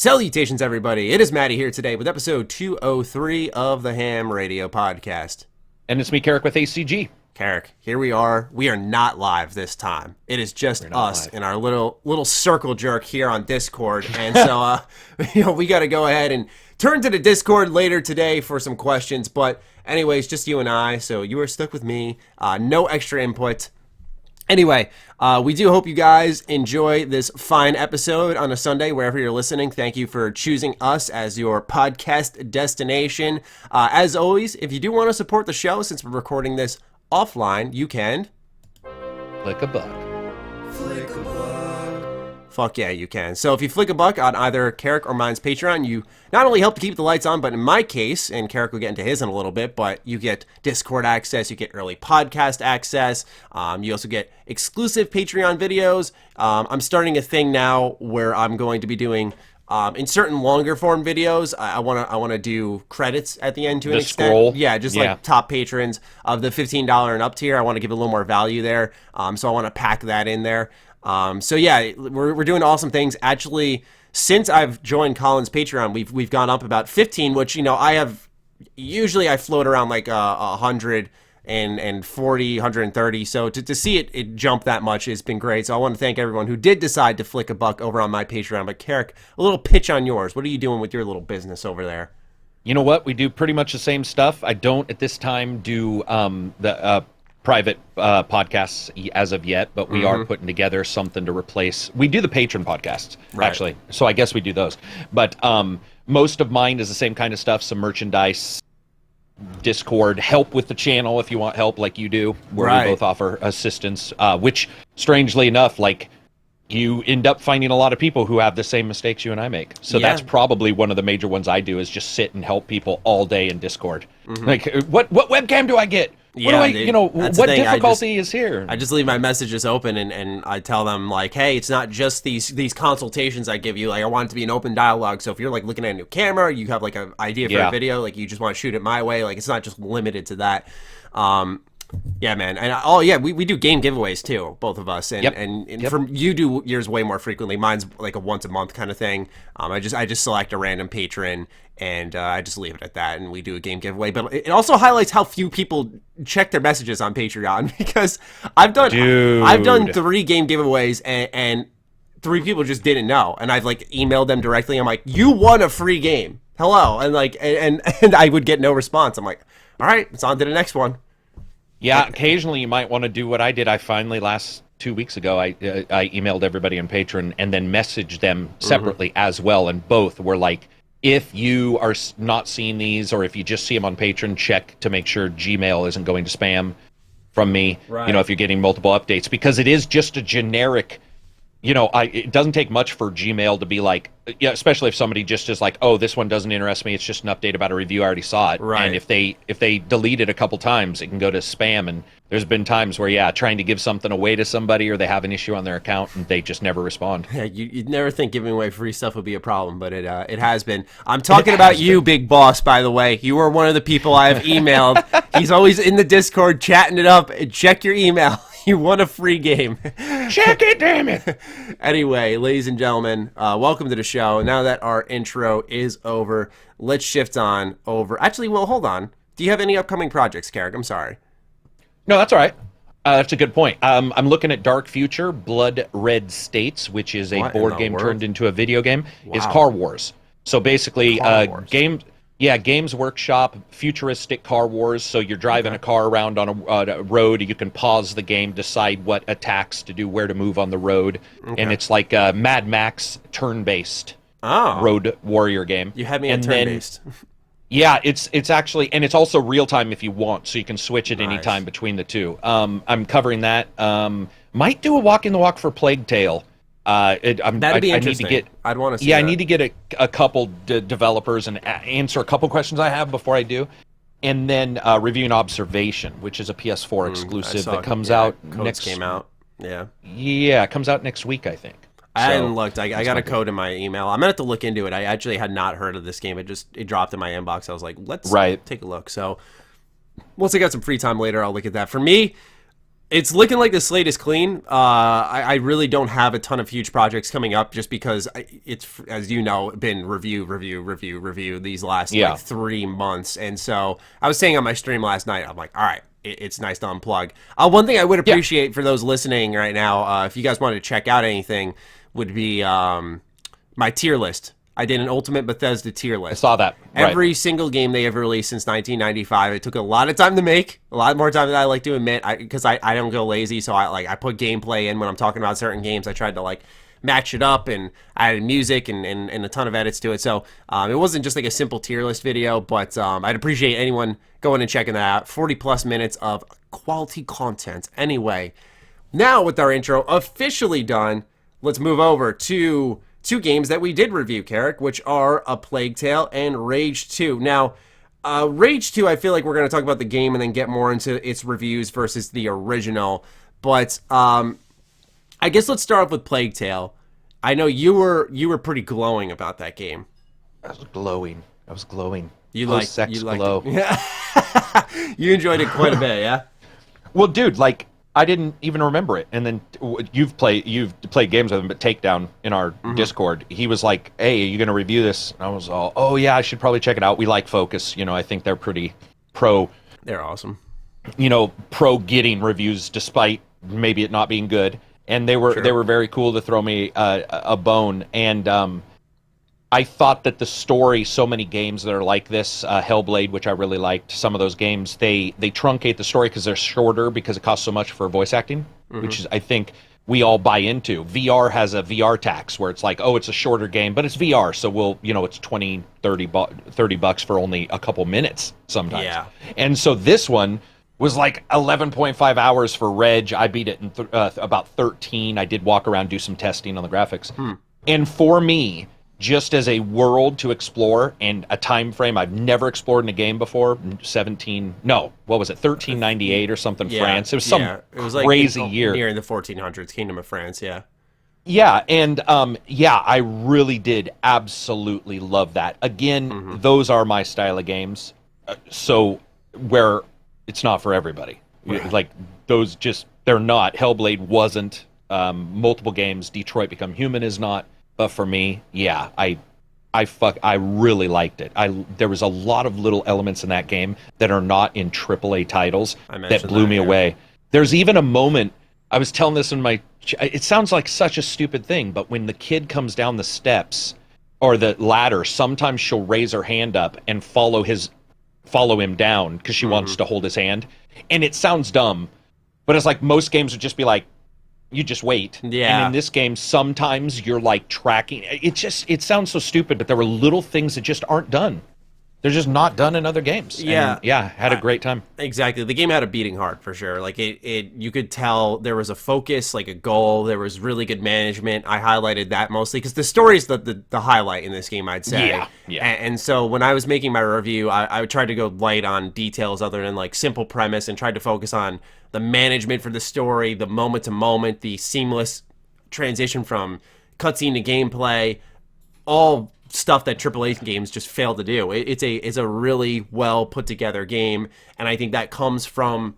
Salutations, everybody. It is Maddie here today with episode 203 of the H.A.M Radio Podcast. And it's me, Karak with ACG. Karak, here we are. We are not live this time. It is just us in our little circle jerk here on Discord. And so, we got to go ahead and turn to the Discord later today for some questions. But anyways, just you and I. So you are stuck with me. No extra input. Anyway, we do hope you guys enjoy this fine episode on a Sunday, wherever you're listening. Thank you for choosing us as your podcast destination. As always, if you do want to support the show, since we're recording this offline, you can... Flick a buck. Flick a buck. Fuck yeah, you can. So if you flick a buck on either Karak or mine's Patreon, you not only help to keep the lights on, but in my case, and Karak will get into his in a little bit, but you get Discord access, you get early podcast access, you also get exclusive Patreon videos. I'm starting a thing now where I'm going to be doing, in certain longer form videos, I want to do credits at the end to an extent. Scroll. Yeah, just like top patrons of the $15 and up tier. I want to give a little more value there, so I want to pack that in there. So yeah, we're doing awesome things. Actually, since I've joined Colin's Patreon, we've gone up about 15, which, usually I float around like 140, 130. So to see it jump that much has been great. So I want to thank everyone who did decide to flick a buck over on my Patreon. But Karak, a little pitch on yours. What are you doing with your little business over there? You know what? We do pretty much the same stuff. I don't at this time do the private podcasts as of yet, but we are putting together something to replace. We do the Patron podcasts, actually, so I guess we do those. But most of mine is the same kind of stuff, some merchandise, Discord, help with the channel if you want help like you do, where we both offer assistance, which, strangely enough, you end up finding a lot of people who have the same mistakes you and I make. So that's probably one of the major ones I do, is just sit and help people all day in Discord. Like, what webcam do I get? What what difficulty is here? I just leave my messages open and I tell them, like, hey, it's not just these consultations I give you. Like, I want it to be an open dialogue. So if you're like looking at a new camera, you have like an idea for a video, like you just want to shoot it my way. Like, it's not just limited to that. Yeah, man. And we do game giveaways too, both of us. And from you do yours way more frequently. Mine's like a once a month kind of thing. I just select a random patron and I just leave it at that, and we do a game giveaway. But it also highlights how few people check their messages on Patreon, because I've done 3 game giveaways and 3 people just didn't know, and I've like emailed them directly. I'm like, you won a free game. Hello. And like and I would get no response. I'm like, all right, it's on to the next one. Yeah, occasionally you might want to do what I did. I finally, last 2 weeks ago, I emailed everybody on Patreon and then messaged them separately as well. And both were like, if you are not seeing these, or if you just see them on Patreon, check to make sure Gmail isn't going to spam from me, if you're getting multiple updates. Because it is just a generic, it doesn't take much for Gmail to be like, especially if somebody just is like, oh, this one doesn't interest me, it's just an update about a review, I already saw it. And if they delete it a couple times, it can go to spam. And there's been times where, trying to give something away to somebody, or they have an issue on their account and they just never respond. Yeah, you'd never think giving away free stuff would be a problem, but it has been. I'm talking about you, big boss, by the way. You were one of the people I have emailed. He's always in the Discord chatting it up. Check your email. You won a free game. Check it, damn it. Anyway, ladies and gentlemen, welcome to the show. Now that our intro is over, let's shift on over. Actually, well, hold on. Do you have any upcoming projects, Karak? I'm sorry. No, that's all right. That's a good point. I'm looking at Dark Future, Blood Red States, which is a board game turned into a video game. Wow. It's Car Wars. So basically, Games Workshop, futuristic Car Wars. So you're driving a car around on a road. You can pause the game, decide what attacks to do, where to move on the road. And it's like a Mad Max turn-based road warrior game. You had me at turn-based. Yeah, it's actually, and it's also real-time if you want, so you can switch at any time between the two. I'm covering that. Might do a walk in the walk for Plague Tale. That'd be interesting. I'd want to see that. I need to get a couple developers and answer a couple questions I have before I do. And then Review and Observation, which is a PS4 exclusive that comes out next... came out, yeah. Yeah, it comes out next week, I think. I hadn't looked. I got a code in my email. I'm going to have to look into it. I actually had not heard of this game. It dropped in my inbox. I was like, let's take a look. So once I got some free time later, I'll look at that. For me, It's looking like the slate is clean. I really don't have a ton of huge projects coming up just because it's, as you know, been review these last like 3 months. And so I was saying on my stream last night, I'm like, all right, it's nice to unplug. One thing I would appreciate for those listening right now, if you guys wanted to check out anything, would be my tier list. I did an Ultimate Bethesda tier list. I saw that. Every single game they ever released since 1995. It took a lot of time to make, a lot more time than I like to admit, because I don't go lazy. So I put gameplay in when I'm talking about certain games. I tried to like match it up, and I added music and a ton of edits to it. So it wasn't just like a simple tier list video, but I'd appreciate anyone going and checking that out. 40 plus minutes of quality content. Anyway, now with our intro officially done, let's move over to 2 games that we did review, Karak, which are A Plague Tale and Rage 2. Now, Rage 2, I feel like we're going to talk about the game and then get more into its reviews versus the original. But I guess let's start off with Plague Tale. I know you were pretty glowing about that game. I was glowing. You like glow. Yeah. You enjoyed it quite a bit, yeah? Well, dude, like, I didn't even remember it. And then you've played games with him, but Takedown in our Discord, he was like, hey, are you going to review this? And I was all, oh, yeah, I should probably check it out. We like Focus. You know, I think they're pretty pro. They're awesome. You know, pro getting reviews despite maybe it not being good. And they were very cool to throw me a bone. And I thought that the story, so many games that are like this, Hellblade, which I really liked, some of those games, they truncate the story because they're shorter because it costs so much for voice acting, which is, I think, we all buy into. VR has a VR tax where it's like, oh, it's a shorter game, but it's VR, so it's 20, 30 bucks for only a couple minutes sometimes. Yeah. And so this one was like 11.5 hours for Reg. I beat it in about 13. I did walk around, do some testing on the graphics. And for me, just as a world to explore and a time frame I've never explored in a game before, 1398 or something, France. It was some crazy year. Near in the 1400s, Kingdom of France, yeah. Yeah, and I really did absolutely love that. Again, those are my style of games, so where it's not for everybody. Right. Like, those just, they're not. Hellblade wasn't. Multiple games, Detroit Become Human is not. But for me, yeah, I really liked it. There was a lot of little elements in that game that are not in AAA titles that blew me away. There's even a moment, I was telling this in it sounds like such a stupid thing, but when the kid comes down the steps or the ladder, sometimes she'll raise her hand up and follow him down because she wants to hold his hand. And it sounds dumb, but it's like most games would just be like, you just wait. Yeah. And in this game, sometimes you're like tracking. It sounds so stupid, but there were little things that just aren't done. They're just not done in other games. Yeah. And had a great time. Exactly. The game had a beating heart for sure. Like you could tell there was a focus, like a goal. There was really good management. I highlighted that mostly because the story is the highlight in this game, I'd say. Yeah. And so when I was making my review, I tried to go light on details other than like simple premise and tried to focus on the management for the story, the moment to moment, the seamless transition from cutscene to gameplay, all stuff that AAA games just fail to do. It's a really well put together game, and I think that comes from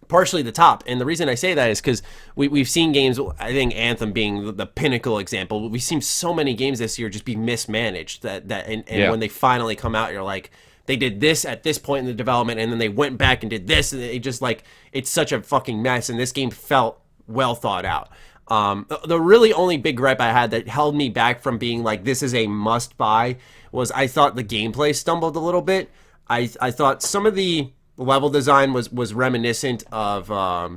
partially the top. And the reason I say that is because we've seen games, I think Anthem being the pinnacle example, we've seen so many games this year just be mismanaged and when they finally come out, you're like, they did this at this point in the development, and then they went back and did this, and it just like, it's such a fucking mess, and this game felt well thought out. The really only big gripe I had that held me back from being like, this is a must buy, was I thought the gameplay stumbled a little bit. I thought some of the level design was reminiscent of, I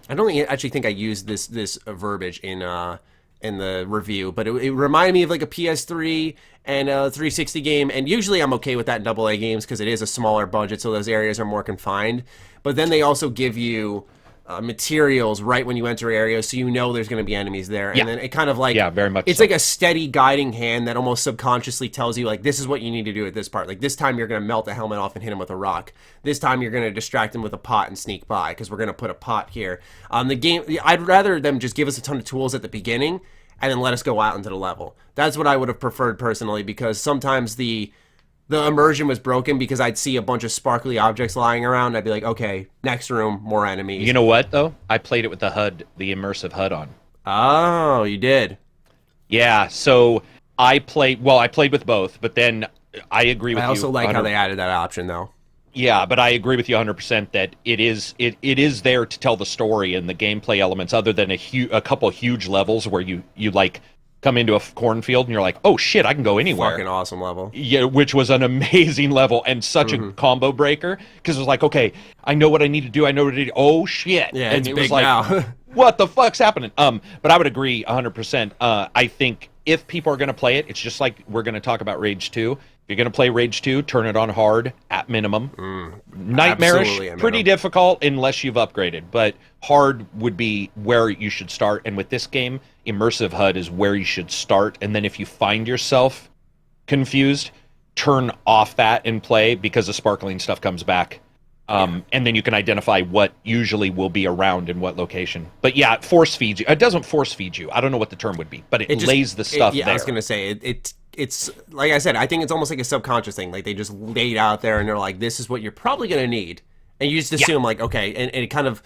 don't actually think I used this verbiage in the review, but it reminded me of like a PS3 and a 360 game, and usually I'm okay with that in AA games because it is a smaller budget, so those areas are more confined. But then they also give you materials right when you enter areas, so you know there's going to be enemies there, and then it kind of like, very much it's so. Like a steady guiding hand that almost subconsciously tells you like, this is what you need to do at this part. Like, this time you're going to melt the helmet off and hit him with a rock. This time you're going to distract him with a pot and sneak by because we're going to put a pot here. The game, I'd rather them just give us a ton of tools at the beginning and then let us go out into the level. That's what I would have preferred personally, because sometimes the the immersion was broken because I'd see a bunch of sparkly objects lying around. I'd be like, okay, next room, more enemies. You know what, though? I played it with the HUD, the immersive HUD on. Oh, you did? Yeah, so I played with both, but then I agree with you. I also like how they added that option, though. Yeah, but I agree with you 100% that it is there to tell the story and the gameplay elements, other than a couple huge levels where you like come into a cornfield and you're like, oh shit, I can go anywhere. Fucking awesome level. Yeah, which was an amazing level and such a combo breaker, because it was like, okay, I know what I need to do. I know what to do. Oh shit. Yeah, and it's it big was like, now. what the fuck's happening? But I would agree 100%. I think if people are going to play it, it's just like we're going to talk about Rage 2. If you're going to play Rage 2, turn it on hard at minimum. Nightmarish, pretty difficult unless you've upgraded, but hard would be where you should start. And with this game, immersive HUD is where you should start. And then if you find yourself confused, turn off that and play, because the sparkling stuff comes back. And then you can identify what usually will be around in what location. But yeah, it force feeds you. It doesn't force feed you. I don't know what the term would be, but it lays the stuff there. I was going to say, it's like I said, I think it's almost like a subconscious thing. Like they just laid out there and they're like, this is what you're probably going to need. And you just assume like, okay, and it kind of,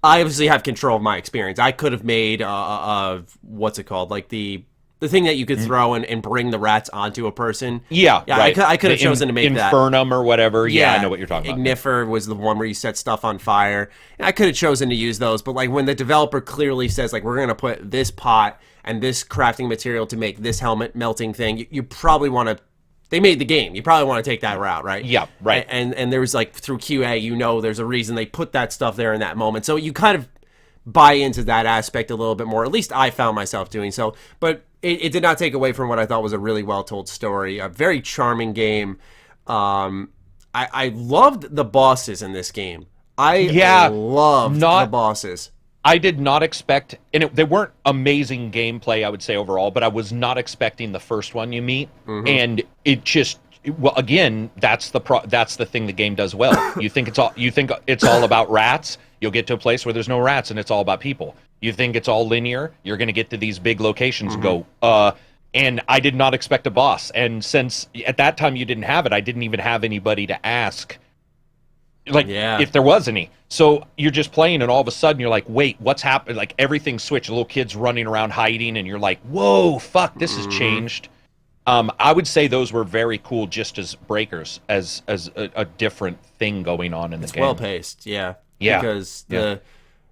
I obviously have control of my experience. I could have made, what's it called? Like the thing that you could throw and bring the rats onto a person. Yeah, right. I could have chosen to make that. Infernum or whatever. Yeah, I know what you're talking about. Ignifer was the one where you set stuff on fire. And I could have chosen to use those, but like when the developer clearly says like, we're going to put this pot and this crafting material to make this helmet melting thing, you probably want to, they made the game. You probably want to take that route, right? Yeah, right. And there was like through QA, there's a reason they put that stuff there in that moment. So you kind of buy into that aspect a little bit more. At least I found myself doing so. But it did not take away from what I thought was a really well-told story. A very charming game. I loved the bosses in this game. I loved the bosses. I did not expect, and they weren't amazing gameplay, I would say, overall, but I was not expecting the first one you meet. And it just, well, again, that's the thing the game does well. You think it's all about rats, you'll get to a place where there's no rats and it's all about people. You think it's all linear, you're going to get to these big locations and go, and I did not expect a boss. And since at that time you didn't have it, I didn't even have anybody to ask, if there was any. So you're just playing and all of a sudden you're like, wait, what's happened? Like everything switched, little kids running around hiding, and you're like, whoa, fuck, this has changed. I would say those were very cool, just as breakers, as a different thing going on in the game. It's well paced, yeah. Because the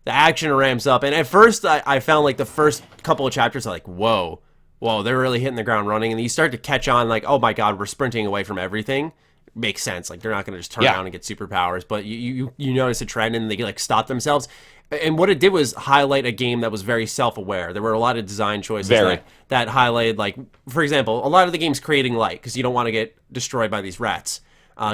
action ramps up, and at first I found like the first couple of chapters are like, whoa, they're really hitting the ground running, and then you start to catch on like, oh my god, we're sprinting away from everything. Makes sense. Like they're not going to just turn around and get superpowers, but you notice a trend and they like stop themselves. And what it did was highlight a game that was very self-aware. There were a lot of design choices that highlighted, like, for example, a lot of the game's creating light because you don't want to get destroyed by these rats.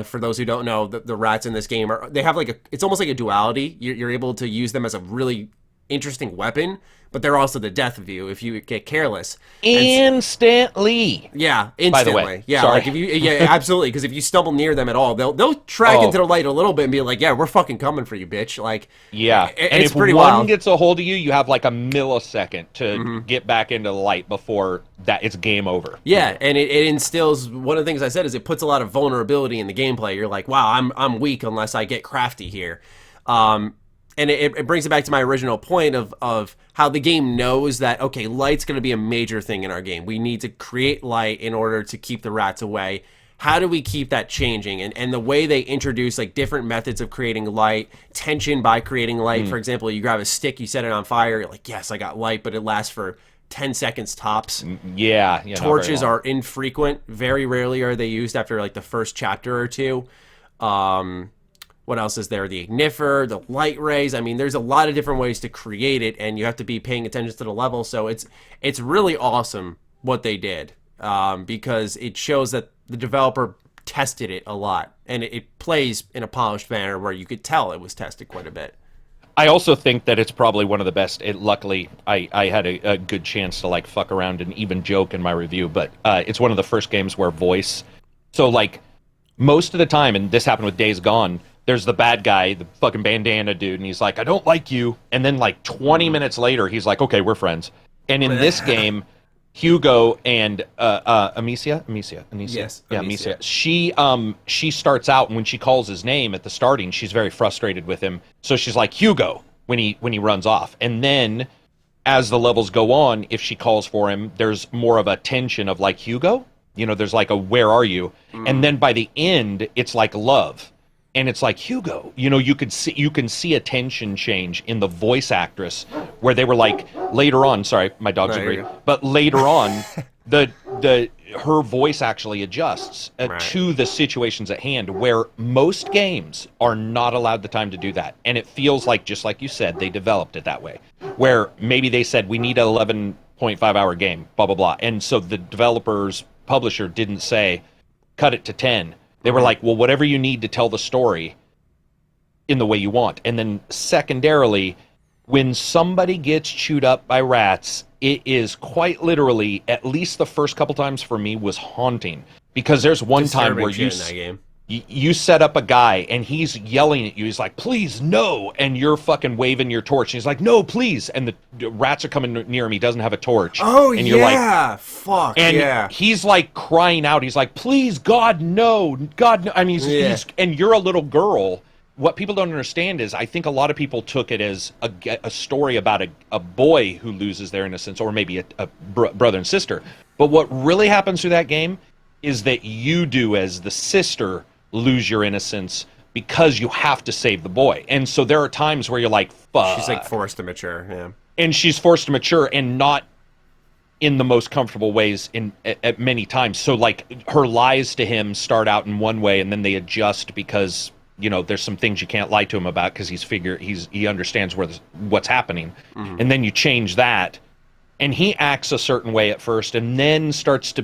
For those who don't know, the rats in this game they have like it's almost like a duality. You're able to use them as a really interesting weapon, but they're also the death of you if you get careless. Instantly. Yeah, instantly. By the way, yeah, sorry. Like if you, absolutely. Because if you stumble near them at all, they'll track into the light a little bit and be like, "Yeah, we're fucking coming for you, bitch." Like, and it's if pretty one wild. gets a hold of you, you have like a millisecond to get back into the light before it's game over. Yeah, and it instills, one of the things I said is it puts a lot of vulnerability in the gameplay. You're like, wow, I'm weak unless I get crafty here. And it brings it back to my original point of how the game knows that, okay, light's going to be a major thing in our game. We need to create light in order to keep the rats away. How do we keep that changing? And the way they introduce like different methods of creating light, tension by creating light. For example, you grab a stick, you set it on fire, you're like, yes, I got light, but it lasts for 10 seconds tops. Yeah. Torches are infrequent. Very rarely are they used after like the first chapter or two. What else is there? The ignifer, the light rays. I mean, there's a lot of different ways to create it, and you have to be paying attention to the level. So it's really awesome what they did, because it shows that the developer tested it a lot, and it plays in a polished manner where you could tell it was tested quite a bit. I also think that it's probably one of the best. Luckily, I had a good chance to like fuck around and even joke in my review, but it's one of the first games where voice. So like most of the time, and this happened with Days Gone, there's the bad guy, the fucking bandana dude, and he's like, I don't like you. And then like 20 minutes later, he's like, okay, we're friends. And in this game, Hugo and Amicia. Yes, yeah, Amicia. She starts out, and when she calls his name at the starting, she's very frustrated with him. So she's like Hugo when he runs off, and then as the levels go on, if she calls for him, there's more of a tension of like Hugo. You know, there's like a where are you? And then by the end, it's like love. And it's like Hugo, you know, you can see a tension change in the voice actress where they were like later on. Sorry, my dog's agree. But later on, her voice actually adjusts to the situations at hand, where most games are not allowed the time to do that. And it feels like, just like you said, they developed it that way, where maybe they said we need an 11.5 hour game, blah blah blah, and so the publisher didn't say cut it to 10. They were like, well, whatever you need to tell the story in the way you want. And then secondarily, when somebody gets chewed up by rats, it is quite literally, at least the first couple times for me, was haunting. Because there's one time where you set up a guy and he's yelling at you. He's like, please, no. And you're fucking waving your torch. And he's like, no, please. And the rats are coming near him. He doesn't have a torch. Oh, and you're like, fuck, and he's like crying out. He's like, please, God, no. God, no. I mean, he's and you're a little girl. What people don't understand is I think a lot of people took it as a story about a boy who loses their innocence, or maybe a brother and sister. But what really happens through that game is that you do, as the sister, lose your innocence because you have to save the boy. And so there are times where you're like, fuck. She's like forced to mature, yeah. And she's forced to mature, and not in the most comfortable ways at many times. So like her lies to him start out in one way, and then they adjust because, you know, there's some things you can't lie to him about because he understands what's happening. And then you change that, and he acts a certain way at first, and then starts to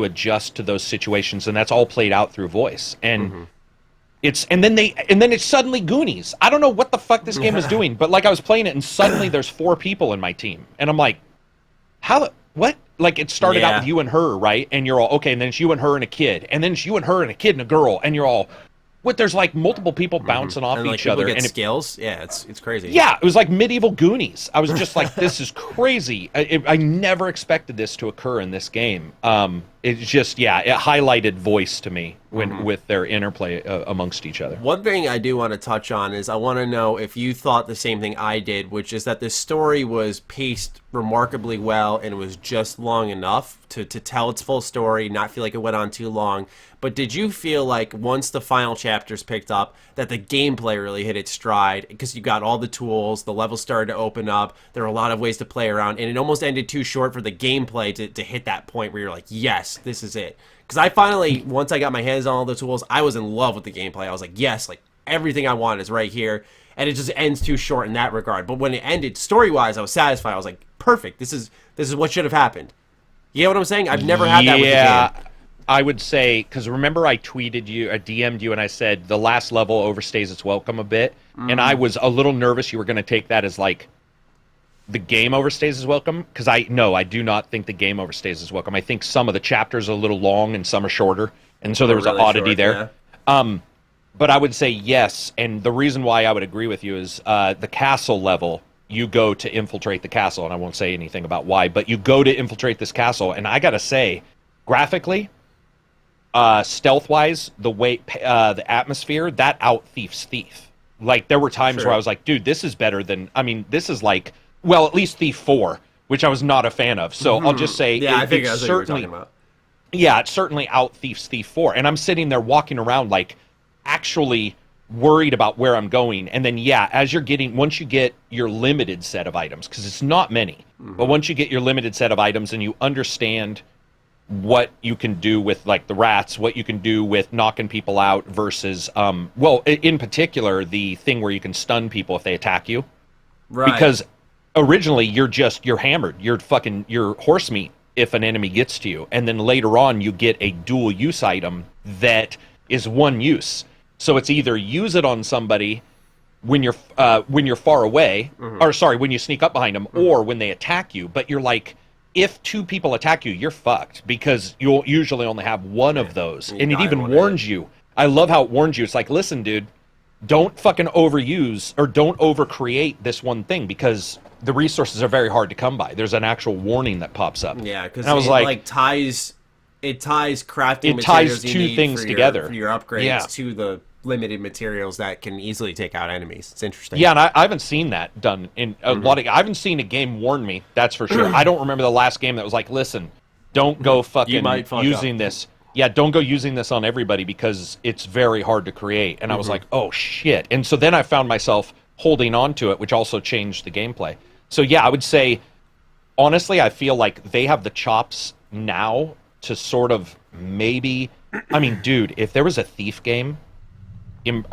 adjust to those situations, and that's all played out through voice. And and then it's suddenly Goonies. I don't know what the fuck this game is doing, but like I was playing it, and suddenly there's 4 people in my team, and I'm like, what? Like it started out with you and her, right? And you're all okay, and then it's you and her and a kid, and then it's you and her and a kid and a girl, and you're all, what? There's like multiple people bouncing off and, like, each other, and skills. Yeah, it's crazy. Yeah, it was like medieval Goonies. I was just like, this is crazy. I never expected this to occur in this game. It's just, it highlighted voice to me with their interplay amongst each other. One thing I do want to touch on is I want to know if you thought the same thing I did, which is that the story was paced remarkably well, and it was just long enough to tell its full story, not feel like it went on too long. But did you feel like once the final chapters picked up that the gameplay really hit its stride, because you got all the tools, the levels started to open up, there were a lot of ways to play around, and it almost ended too short for the gameplay to hit that point where you're like, yes, this is it? Because I finally, once I got my hands on all the tools, I was in love with the gameplay. I was like, yes, like everything I want is right here, and it just ends too short in that regard. But when it ended story-wise, I was satisfied. I was like, perfect, this is what should have happened. You know what I'm saying? I've never had that with the game. I would say, because remember I tweeted you, I DM'd you, and I said the last level overstays its welcome a bit, and I was a little nervous you were going to take that as like the game overstays its welcome, because I do not think the game overstays its welcome. I think some of the chapters are a little long and some are shorter, and so there was really an oddity there. Yeah. But I would say yes, and the reason why I would agree with you is the castle level. You go to infiltrate the castle, and I won't say anything about why, but you go to infiltrate this castle, and I gotta say, graphically, stealth-wise, the way the atmosphere, that out-thiefs Thief. Like, there were times where I was like, dude, this is better than, I mean, this is like, well, at least Thief 4, which I was not a fan of. So I'll just say, I think that's what you were talking about. Yeah, it certainly out-thiefs Thief 4. And I'm sitting there walking around, like, actually worried about where I'm going. And then, once you get your limited set of items, because it's not many, but once you get your limited set of items and you understand what you can do with like the rats, what you can do with knocking people out versus in particular the thing where you can stun people if they attack you. Right. Because originally you're hammered. You're horse meat if an enemy gets to you. And then later on you get a dual use item that is one use. So it's either use it on somebody when you're far away, when you sneak up behind them, or when they attack you. But you're like, if 2 people attack you, you're fucked, because you'll usually only have one of those. And it even warns you. I love how it warns you. It's like, listen, dude, don't fucking overuse or don't overcreate this one thing, because the resources are very hard to come by. There's an actual warning that pops up. Yeah, because I was it ties crafting it materials ties you two need things for together for your upgrades to the limited materials that can easily take out enemies. It's interesting. Yeah, and I haven't seen that done in a lot of. I haven't seen a game warn me. That's for sure. I don't remember the last game that was like, listen, don't go fucking using this. Yeah, don't go using this on everybody because it's very hard to create. And I was like, oh shit. And so then I found myself holding on to it, which also changed the gameplay. So yeah, I would say, honestly, I feel like they have the chops now to sort of maybe. I mean, dude, if there was a Thief game.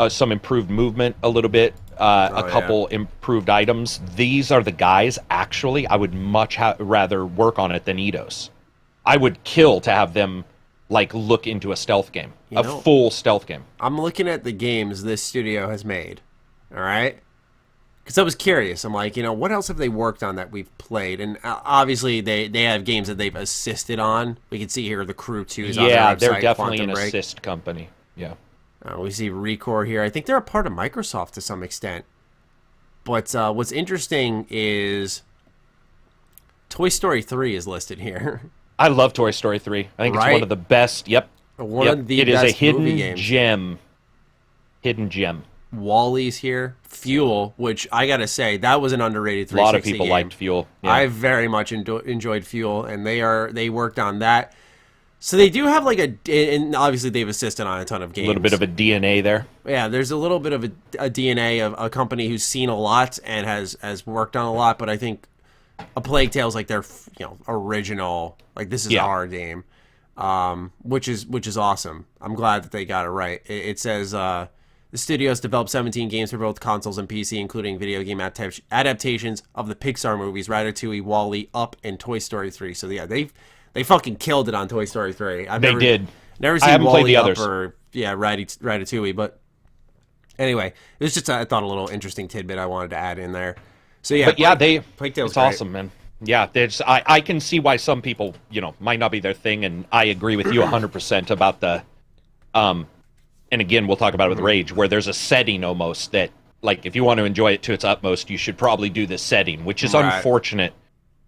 Some improved movement a little bit, a couple improved items. These are the guys, actually, I would much rather work on it than Eidos. I would kill to have them, like, look into a stealth game. Full stealth game. I'm looking at the games this studio has made, all right? Because I was curious. I'm like, what else have they worked on that we've played? And obviously, they have games that they've assisted on. We can see here the Crew 2 is on their website. Yeah, they're definitely Quantum an Break. assist company. Yeah. We see Recore here. I think they're a part of Microsoft to some extent. But what's interesting is Toy Story 3 is listed here. I love Toy Story 3. I think it's one of the best. Yep. One of the best best movie games. It is a hidden games. gem. Hidden gem. Wally's here. Fuel, which I got to say, that was an underrated 360 A lot of people game. liked Fuel. Yeah. I very much enjoyed Fuel, and they worked on that. So they do have and obviously they've assisted on a ton of games. A little bit of a DNA there. Yeah, there's a little bit of a DNA of a company who's seen a lot and has worked on a lot, but I think A Plague Tale is like their original, like this is our game, which is awesome. I'm glad that they got it right. It says the studio has developed 17 games for both consoles and PC, including video game adaptations of the Pixar movies Ratatouille, WALL-E, Up, and Toy Story 3. So yeah, they fucking killed it on Toy Story 3. They did. Never seen I haven't played the others. Ratatouille, but anyway, it was just I thought a little interesting tidbit I wanted to add in there. So yeah, Plague Tale's it's awesome, man. Yeah, I can see why some people might not be their thing, and I agree with you 100% about the and again we'll talk about it with Rage, where there's a setting almost that like if you want to enjoy it to its utmost, you should probably do this setting, which is unfortunate.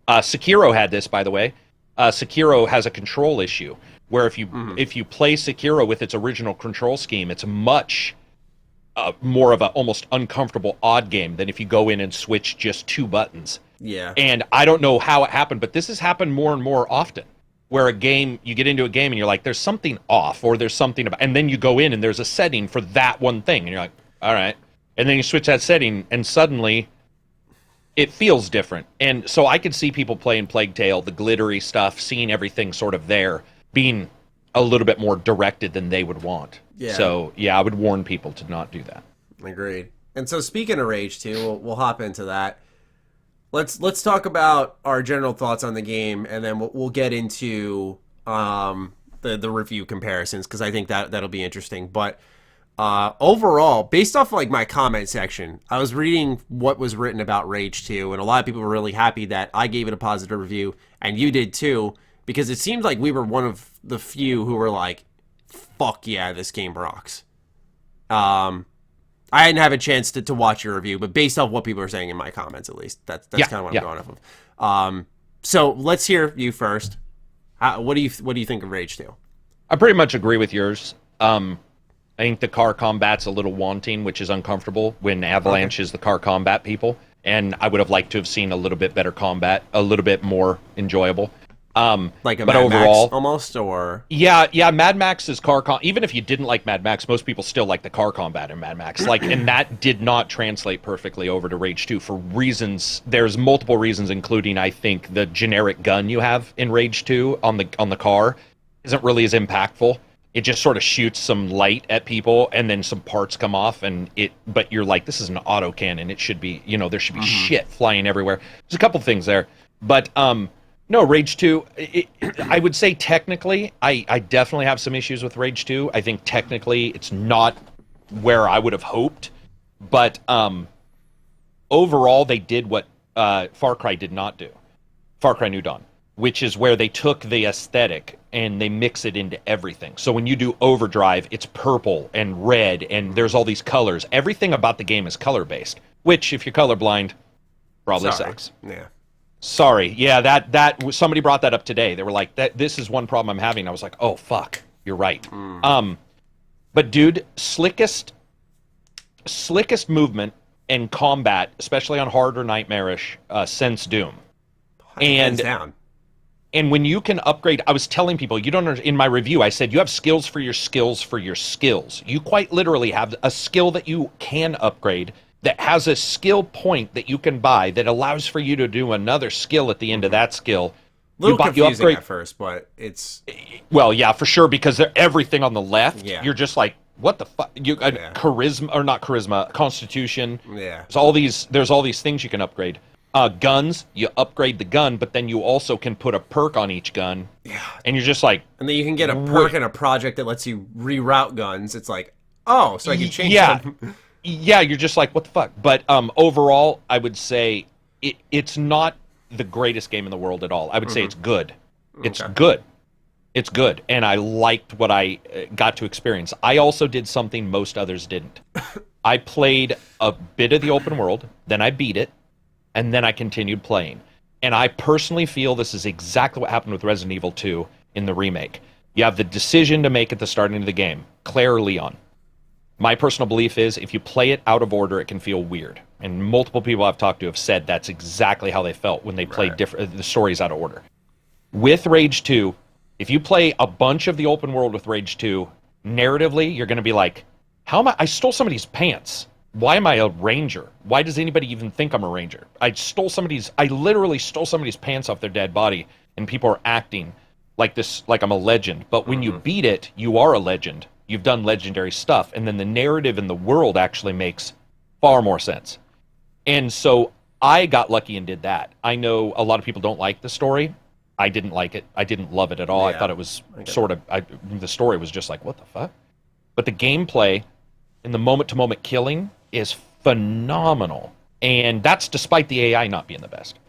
Sekiro had this, by the way. Sekiro has a control issue where if you play Sekiro with its original control scheme, it's much more of a almost uncomfortable odd game than if you go in and switch just 2 buttons. Yeah. And I don't know how it happened, but this has happened more and more often, where you get into a game and you're like, there's something off, or there's something about, and then you go in and there's a setting for that one thing, and you're like, all right, and then you switch that setting, and suddenly it feels different. And so I could see people playing Plague Tale, the glittery stuff, seeing everything sort of there, being a little bit more directed than they would want. Yeah. So, yeah, I would warn people to not do that. Agreed. And so speaking of Rage 2, we'll hop into that. Let's talk about our general thoughts on the game, and then we'll get into the review comparisons, because I think that'll be interesting. But overall, based off like my comment section, I was reading what was written about Rage 2, and a lot of people were really happy that I gave it a positive review, and you did too, because it seemed like we were one of the few who were like, fuck yeah, this game rocks. I didn't have a chance to watch your review, but based off what people are saying in my comments, at least, that's kind of what I'm going off of. So let's hear you first. What do you think of Rage 2? I pretty much agree with yours. I think the car combat's a little wanting, which is uncomfortable when Avalanche is the car combat people. And I would have liked to have seen a little bit better combat, a little bit more enjoyable. Like a Mad Max almost, or? Yeah, Mad Max's even if you didn't like Mad Max, most people still like the car combat in Mad Max. And that did not translate perfectly over to Rage 2 for reasons. There's multiple reasons, including, I think, the generic gun you have in Rage 2 on the car isn't really as impactful. It just sort of shoots some light at people, and then some parts come off, but you're like, this is an autocannon. It should be, there should be shit flying everywhere. There's a couple things there. But, no, Rage 2, I would say technically, I definitely have some issues with Rage 2. I think technically it's not where I would have hoped. But overall, they did what Far Cry did not do. Far Cry New Dawn, which is where they took the aesthetic and they mix it into everything. So when you do Overdrive, it's purple and red, and there's all these colors. Everything about the game is color-based, which, if you're colorblind, probably sucks. Yeah. Sorry. Yeah, that somebody brought that up today. They were like, this is one problem I'm having. I was like, oh fuck, you're right. But dude, slickest movement and combat, especially on hard or nightmarish, since Doom. Hands down. And when you can upgrade, I was telling people, you don't in my review, I said you have skills for your skills for your skills. You quite literally have a skill that you can upgrade that has a skill point that you can buy that allows for you to do another skill at the end of that skill. Little confusing at first, but it's... Well, yeah, for sure, because everything on the left, you're just like, what the fuck? Charisma, or not charisma, constitution. Yeah. There's all these things you can upgrade. Guns, you upgrade the gun, but then you also can put a perk on each gun. Yeah. And you're just like... And then you can get a perk in a project that lets you reroute guns. It's like, oh, so I can change them. Yeah, you're just like, what the fuck? But overall, I would say it's not the greatest game in the world at all. I would say it's good. It's good. It's good. And I liked what I got to experience. I also did something most others didn't. I played a bit of the open world, then I beat it, and then I continued playing. And I personally feel this is exactly what happened with Resident Evil 2 in the remake. You have the decision to make at the starting of the game. Claire or Leon. My personal belief is if you play it out of order, it can feel weird. And multiple people I've talked to have said that's exactly how they felt when they played the stories out of order. With Rage 2, if you play a bunch of the open world with Rage 2, narratively, you're going to be like, I stole somebody's pants. Why am I a ranger? Why does anybody even think I'm a ranger? I literally stole somebody's pants off their dead body, and people are acting like I'm a legend. But when you beat it, you are a legend. You've done legendary stuff, and then the narrative in the world actually makes far more sense. And so I got lucky and did that. I know a lot of people don't like the story. I didn't like it. I didn't love it at all. I thought it was the story was just like, what the fuck? But the gameplay and the moment-to-moment killing is phenomenal. And that's despite the AI not being the best.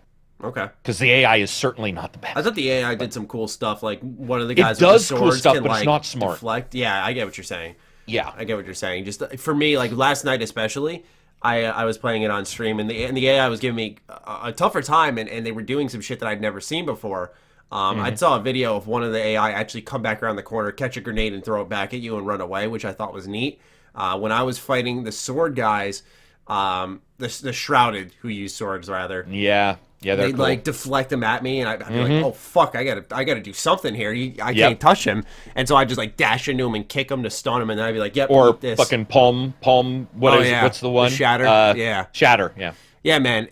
Okay. Because the AI is certainly not the best. I thought the AI did some cool stuff. Like one of the guys with the swords cool stuff, can, but it's not smart. Deflect. Yeah, I get what you're saying. Yeah, I get what you're saying. Just for me, like last night especially, I was playing it on stream, and the AI was giving me a tougher time, and they were doing some shit that I'd never seen before. I saw a video of one of the AI actually come back around the corner, catch a grenade, and throw it back at you and run away, which I thought was neat. When I was fighting the sword guys, the shrouded who use swords rather. Yeah, they'd cool. like deflect them at me, and I'd be like, "Oh fuck, I gotta do something here. I can't touch him." And so I just like dash into him and kick him to stun him, and then I'd be like, "Yep." Or eat this. fucking palm. What's the one? The shatter. Shatter. Yeah. Yeah, man.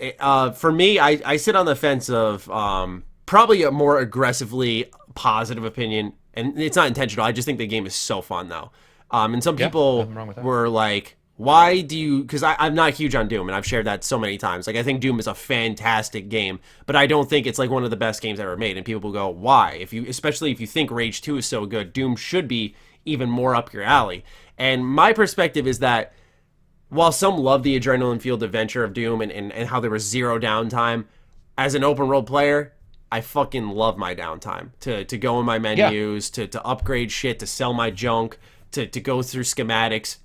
For me, I sit on the fence of probably a more aggressively positive opinion, and it's not intentional. I just think the game is so fun though. And some people were like, why do you... Because I'm not huge on Doom, and I've shared that so many times. Like, I think Doom is a fantastic game, but I don't think it's, like, one of the best games ever made. And people will go, why? Especially if you think Rage 2 is so good, Doom should be even more up your alley. And my perspective is that while some love the adrenaline-fueled adventure of Doom and how there was zero downtime, as an open-world player, I fucking love my downtime. To go in my menus, to upgrade shit, to sell my junk, to go through schematics,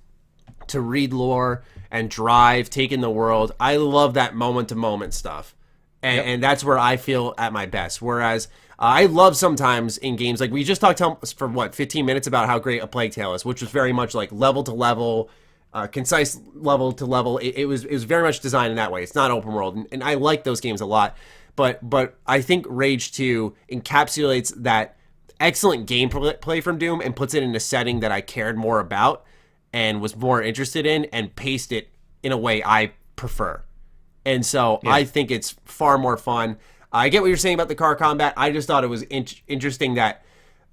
to read lore and drive, take in the world. I love that moment-to-moment stuff. And that's where I feel at my best. Whereas I love sometimes in games, like we just talked for 15 minutes about how great A Plague Tale is, which was very much like level-to-level, concise level-to-level. It was very much designed in that way. It's not open world. And I like those games a lot. But I think Rage 2 encapsulates that excellent gameplay from Doom and puts it in a setting that I cared more about and was more interested in, and paced it in a way I prefer. And so I think it's far more fun. I get what you're saying about the car combat. I just thought it was interesting that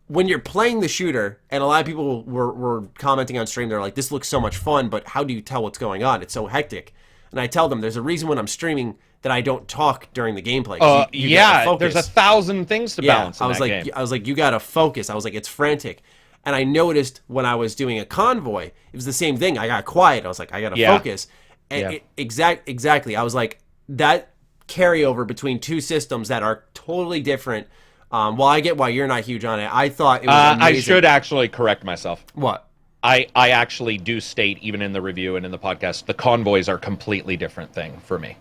when you're playing the shooter, and a lot of people were commenting on stream, they're like, this looks so much fun, but how do you tell what's going on? It's so hectic. And I tell them there's a reason when I'm streaming that I don't talk during the gameplay. There's 1,000 things to balance in that game. I was like, you gotta focus. I was like, it's frantic. And I noticed when I was doing a convoy, it was the same thing. I got quiet. I was like, I gotta focus. And exactly. I was like, that carryover between two systems that are totally different. Well, I get why you're not huge on it. I thought it was amazing. I should actually correct myself. What? I actually do state, even in the review and in the podcast, the convoys are a completely different thing for me.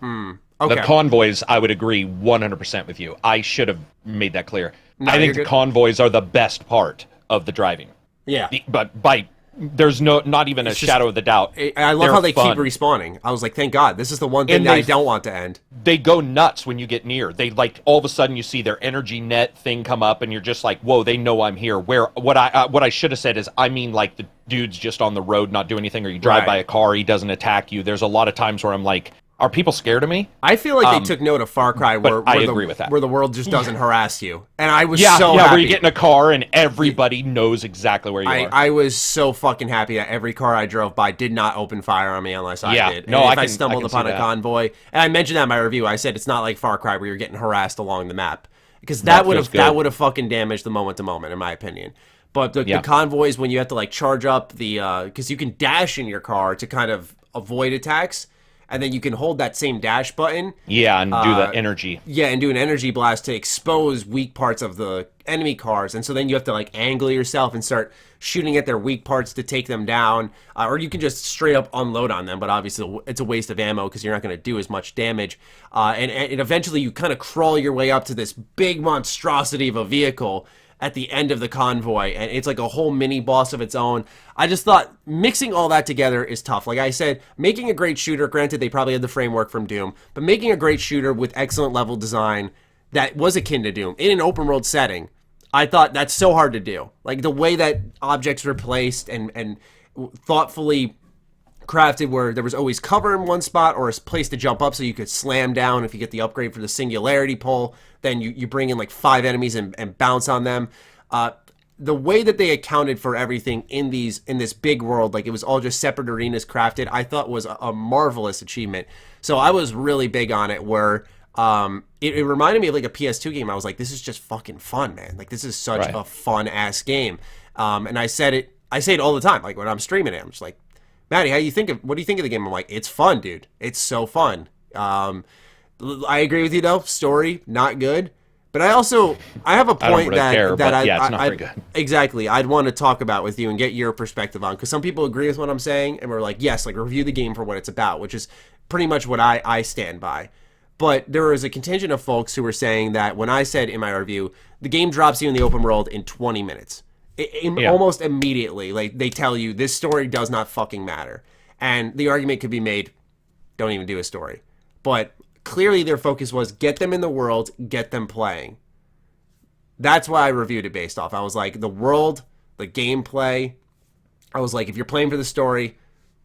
The convoys, I would agree 100% with you. I should have made that clear. No, I think the convoys are the best part of the driving. Yeah. But there's not even a shadow of the doubt. I love how they keep respawning. I was like, thank God. This is the one thing that I don't want to end. They go nuts when you get near. They like all of a sudden you see their energy net thing come up and you're just like, whoa, they know I'm here. What I should have said is, I mean, like the dude's just on the road not doing anything, or you drive by a car, he doesn't attack you. There's a lot of times where I'm like, are people scared of me? I feel like they took note of Far Cry where I agree with that. Where the world just doesn't harass you. And I was so happy. Where you get in a car and everybody knows exactly where you are. I was so fucking happy that every car I drove by did not open fire on me unless I did. No, and if I stumbled upon a convoy, and I mentioned that in my review, I said it's not like Far Cry where you're getting harassed along the map. Because that would have fucking damaged the moment to moment, in my opinion. But the convoys, when you have to like charge up the because you can dash in your car to kind of avoid attacks, and then you can hold that same dash button. Yeah, and do the energy. Yeah, and do an energy blast to expose weak parts of the enemy cars. And so then you have to like angle yourself and start shooting at their weak parts to take them down. Or you can just straight up unload on them, but obviously it's a waste of ammo because you're not going to do as much damage. And eventually you kind of crawl your way up to this big monstrosity of a vehicle at the end of the convoy, and it's like a whole mini boss of its own. I just thought mixing all that together is tough. Like I said, making a great shooter, granted they probably had the framework from Doom, but making a great shooter with excellent level design that was akin to Doom in an open world setting, I thought that's so hard to do. Like the way that objects were placed and thoughtfully crafted, where there was always cover in one spot or a place to jump up so you could slam down. If you get the upgrade for the singularity pole, then you bring in like 5 enemies and bounce on them. The way that they accounted for everything in this big world, like it was all just separate arenas crafted, I thought was a marvelous achievement. So I was really big on it, where it reminded me of like a PS2 game. I was like, this is just fucking fun, man. Like this is such a fun ass game. And I say it all the time. Like when I'm streaming it, I'm just like, Maddie, what do you think of the game? I'm like, it's fun, dude. It's so fun. I agree with you though. Story, not good. But I have a point it's not very good. Exactly. I'd want to talk about with you and get your perspective on, because some people agree with what I'm saying and we're like, yes, like review the game for what it's about, which is pretty much what I stand by. But there is a contingent of folks who were saying that when I said in my review, the game drops you in the open world in 20 minutes. Almost immediately, like they tell you this story does not fucking matter. And the argument could be made, don't even do a story. But clearly their focus was get them in the world, get them playing. That's why I reviewed it based off. I was like, the world, the gameplay. I was like, if you're playing for the story,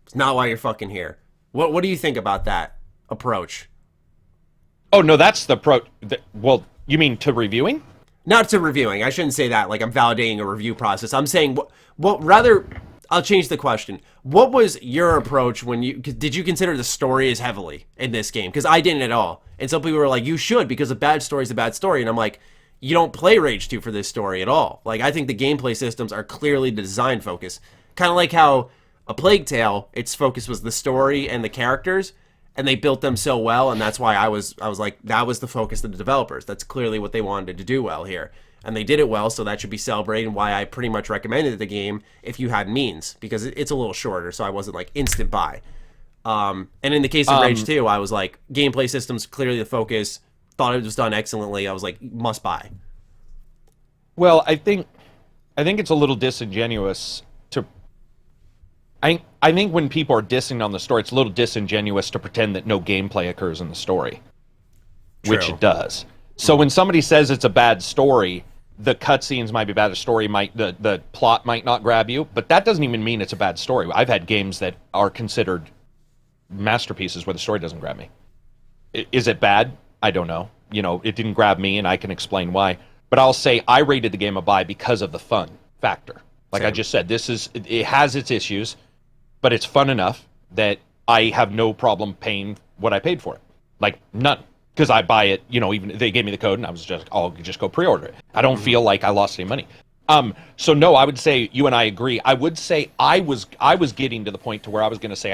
it's not why you're fucking here. What do you think about that approach? Oh, no, that's the approach. Well, you mean to reviewing? Not to reviewing. I shouldn't say that. Like I'm validating a review process. I'm saying, rather, I'll change the question. What was your approach did you consider the story as heavily in this game? Because I didn't at all. And some people were like, you should, because a bad story is a bad story. And I'm like, you don't play Rage 2 for this story at all. Like I think the gameplay systems are clearly the design focus. Kind of like how A Plague Tale, its focus was the story and the characters. And they built them so well, and that's why I was like, that was the focus of the developers. That's clearly what they wanted to do well here. And they did it well, so that should be celebrated, and why I pretty much recommended the game if you had means, because it's a little shorter, so I wasn't like instant buy. And in the case of Rage 2, I was like, gameplay systems clearly the focus, thought it was done excellently. I was like, must buy. Well, I think it's a little disingenuous to... I think when people are dissing on the story, it's a little disingenuous to pretend that no gameplay occurs in the story. True. Which it does. So when somebody says it's a bad story, the cutscenes might be bad, the plot might not grab you, but that doesn't even mean it's a bad story. I've had games that are considered masterpieces where the story doesn't grab me. Is it bad? I don't know. You know, it didn't grab me, and I can explain why. But I'll say I rated the game a buy because of the fun factor. Like Same. I just said, it has its issues, but it's fun enough that I have no problem paying what I paid for it. Like, none. Because I buy it, you know, even they gave me the code and I was just, I'll just go pre-order it. I don't feel like I lost any money. So no, I would say you and I agree. I would say I was getting to the point to where I was going to say,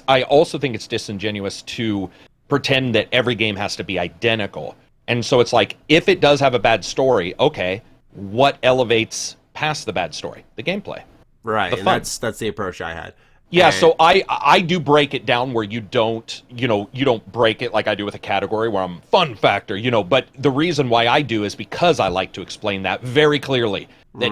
I also think it's disingenuous to pretend that every game has to be identical. And so it's like, if it does have a bad story, okay, what elevates past the bad story? The gameplay. Right, and that's the approach I had. Yeah, so I do break it down where you don't break it like I do with a category where I'm fun factor, but the reason why I do is because I like to explain that very clearly, that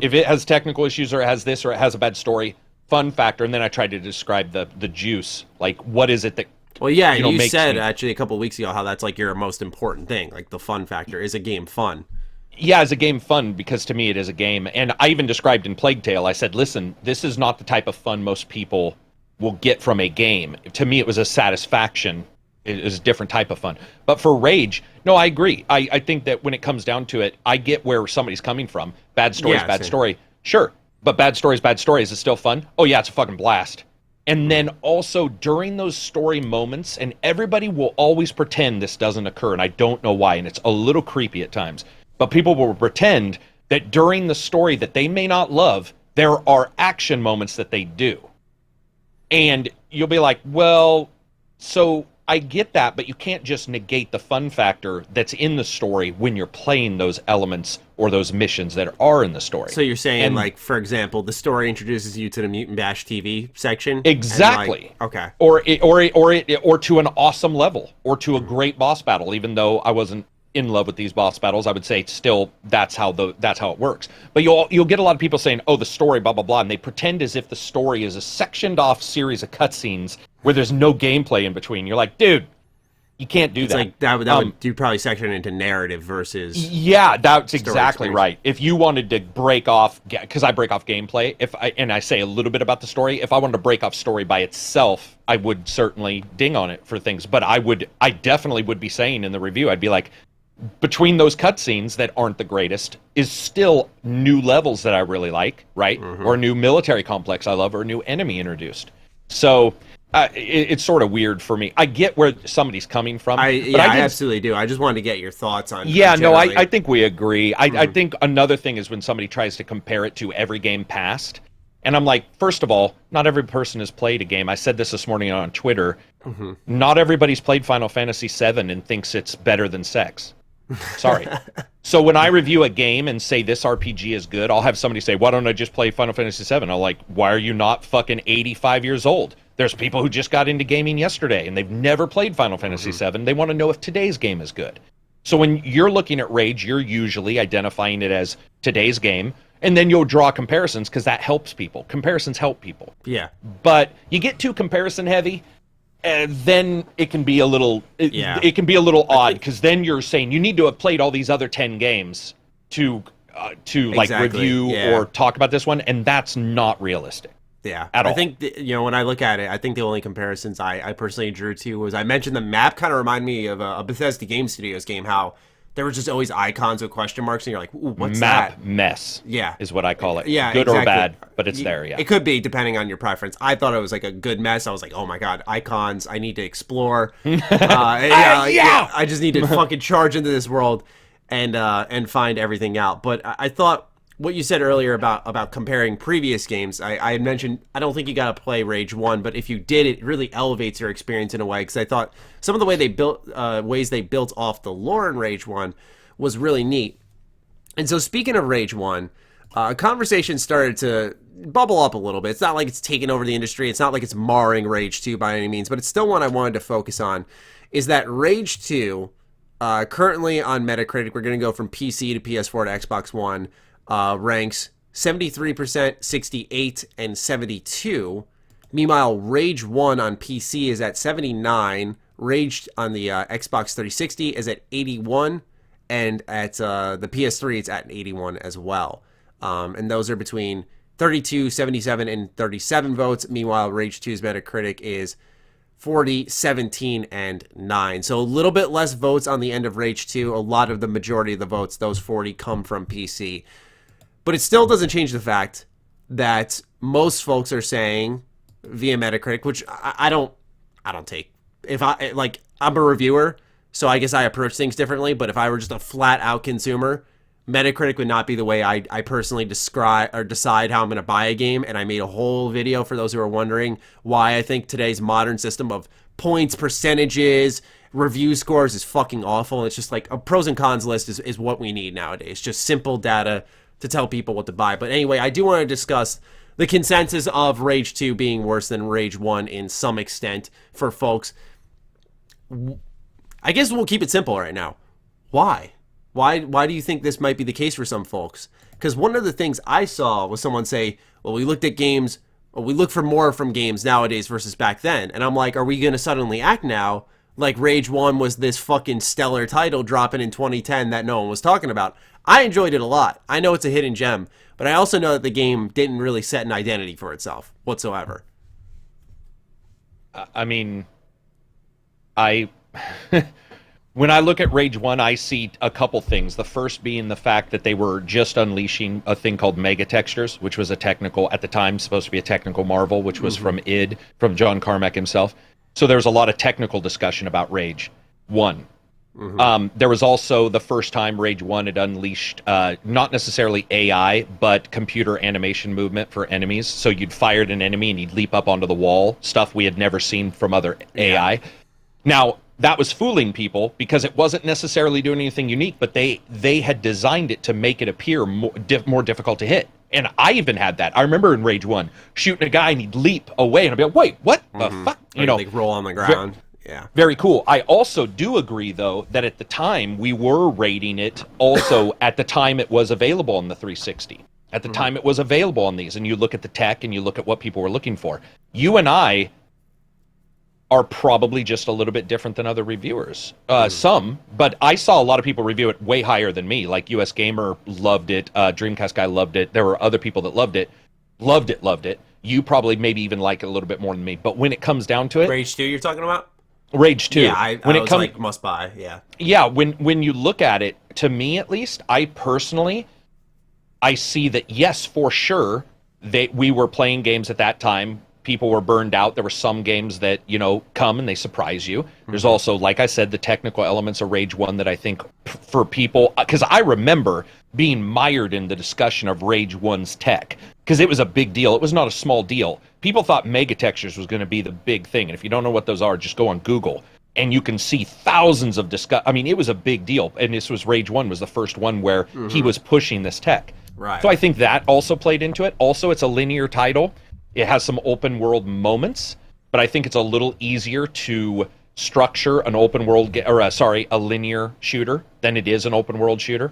if it has technical issues or it has this or it has a bad story, fun factor, and then I try to describe the juice, like what is it that you said actually a couple of weeks ago how that's like your most important thing, like the fun factor. Is a game fun? Yeah, is a game fun? Because to me it is a game. And I even described in Plague Tale, I said, listen, this is not the type of fun most people will get from a game. To me, it was a satisfaction. It is a different type of fun. But for Rage, no, I agree. I think that when it comes down to it, I get where somebody's coming from. Bad story is bad story. Sure. But bad story is bad story. Is it still fun? Oh, yeah, it's a fucking blast. And then also during those story moments, and everybody will always pretend this doesn't occur, and I don't know why, and it's a little creepy at times. But people will pretend that during the story that they may not love, there are action moments that they do. And you'll be like, well, so I get that, but you can't just negate the fun factor that's in the story when you're playing those elements or those missions that are in the story. So you're saying, like, for example, the story introduces you to the Mutant Bash TV section? Exactly. Okay. Or to an awesome level, or to a great boss battle, even though I wasn't in love with these boss battles, I would say still that's how it works. But you'll get a lot of people saying, "Oh, the story, blah blah blah," and they pretend as if the story is a sectioned off series of cutscenes where there's no gameplay in between. You're like, dude, you can't do that. Like that would you probably section it into narrative versus that's exactly right. If you wanted to break off, because I break off gameplay, I say a little bit about the story. If I wanted to break off story by itself, I would certainly ding on it for things. But I definitely would be saying in the review, I'd be like, between those cutscenes that aren't the greatest is still new levels that I really like, right? Or a new military complex I love, or a new enemy introduced. So it's sort of weird for me. I get where somebody's coming from. I absolutely do. I just wanted to get your thoughts on. Yeah, no, I think we agree. I think another thing is when somebody tries to compare it to every game past. And I'm like, first of all, not every person has played a game. I said this morning on Twitter. Not everybody's played Final Fantasy VII and thinks it's better than sex. Sorry. So when I review a game and say this RPG is good, I'll have somebody say, why don't I just play Final Fantasy VII? I'm like, why are you not fucking 85 years old? There's people who just got into gaming yesterday and they've never played Final Fantasy VII. They want to know if today's game is good. So when you're looking at Rage, you're usually identifying it as today's game, and then you'll draw comparisons because that helps people. Comparisons help people. Yeah. But you get too comparison heavy, and then it can be a little it can be a little odd, because then you're saying you need to have played all these other 10 games to like review or talk about this one, and that's not realistic. Yeah, at all. I think when I look at it, I think the only comparisons I personally drew to was I mentioned the map kind of reminded me of a Bethesda Game Studios game, how there were just always icons with question marks, and you're like, ooh, what's map that? Mess. Yeah, is what I call it. Yeah, good or bad, but it's there. Yeah, it could be depending on your preference. I thought it was like a good mess. I was like, oh my god, icons! I need to explore. I just need to fucking charge into this world and find everything out. But I thought what you said earlier about comparing previous games, I had mentioned I don't think you got to play Rage 1, but if you did, it really elevates your experience in a way, because I thought some of the way they built ways they built off the lore in Rage 1 was really neat. And so speaking of Rage 1, a conversation started to bubble up a little bit. It's not like it's taken over the industry. It's not like it's marring Rage 2 by any means, but it's still one I wanted to focus on, is that Rage 2, currently on Metacritic, we're going to go from PC to PS4 to Xbox One, ranks 73%, 68, and 72. Meanwhile, Rage 1 on PC is at 79. Rage on the Xbox 360 is at 81. And at the PS3, it's at 81 as well. And those are between 32, 77, and 37 votes. Meanwhile, Rage 2's Metacritic is 40, 17, and 9. So a little bit less votes on the end of Rage 2. A lot of the majority of the votes, those 40, come from PC. But it still doesn't change the fact that most folks are saying via Metacritic, which I don't take. If I'm a reviewer, so I guess I approach things differently. But if I were just a flat out consumer, Metacritic would not be the way I personally describe or decide how I'm going to buy a game. And I made a whole video for those who are wondering why I think today's modern system of points, percentages, review scores is fucking awful. It's just like a pros and cons list is what we need nowadays. Just simple data to tell people what to buy. But anyway, I do want to discuss the consensus of Rage 2 being worse than Rage 1 in some extent for folks. I guess we'll keep it simple right now. Why? Why do you think this might be the case for some folks? Because one of the things I saw was someone say, well, we looked at games, well, we look for more from games nowadays versus back then. And I'm like, are we going to suddenly act now like Rage 1 was this fucking stellar title dropping in 2010 that no one was talking about? I enjoyed it a lot. I know it's a hidden gem, but I also know that the game didn't really set an identity for itself whatsoever. I mean, when I look at Rage 1, I see a couple things. The first being the fact that they were just unleashing a thing called mega textures, which was a technical, at the time, supposed to be a technical marvel, which was from id, from John Carmack himself. So there was a lot of technical discussion about Rage 1. There was also the first time Rage 1 had unleashed, not necessarily AI, but computer animation movement for enemies. So you'd fire at an enemy and you'd leap up onto the wall, stuff we had never seen from other AI. Now, that was fooling people because it wasn't necessarily doing anything unique, but they had designed it to make it appear more difficult to hit. And I even had that. I remember in Rage 1 shooting a guy and he'd leap away and I'd be like, wait, what the fuck? You know, like roll on the ground. Yeah. Very cool. I also do agree, though, that at the time we were rating it also at the time it was available on the 360. At the time it was available on these, and you look at the tech and you look at what people were looking for. You and I are probably just a little bit different than other reviewers. Some, but I saw a lot of people review it way higher than me. Like US Gamer loved it, Dreamcast guy loved it. There were other people that loved it. You probably maybe even like it a little bit more than me. But when it comes down to it, Rage 2 you're talking about? Rage 2. Yeah, I was like must buy, yeah. Yeah, when you look at it, to me at least, I see that, yes, for sure, we were playing games at that time. People were burned out. There were some games that, you know, come and they surprise you. There's also, like I said, the technical elements of Rage 1 that I think for people, because I remember being mired in the discussion of Rage 1's tech, because it was a big deal. It was not a small deal. People thought mega textures was going to be the big thing. And if you don't know what those are, just go on Google and you can see thousands of I mean, it was a big deal. And this was Rage 1 was the first one where he was pushing this tech. Right. So I think that also played into it. Also, it's a linear title. It has some open world moments, but I think it's a little easier to structure an open world, a linear shooter than it is an open world shooter.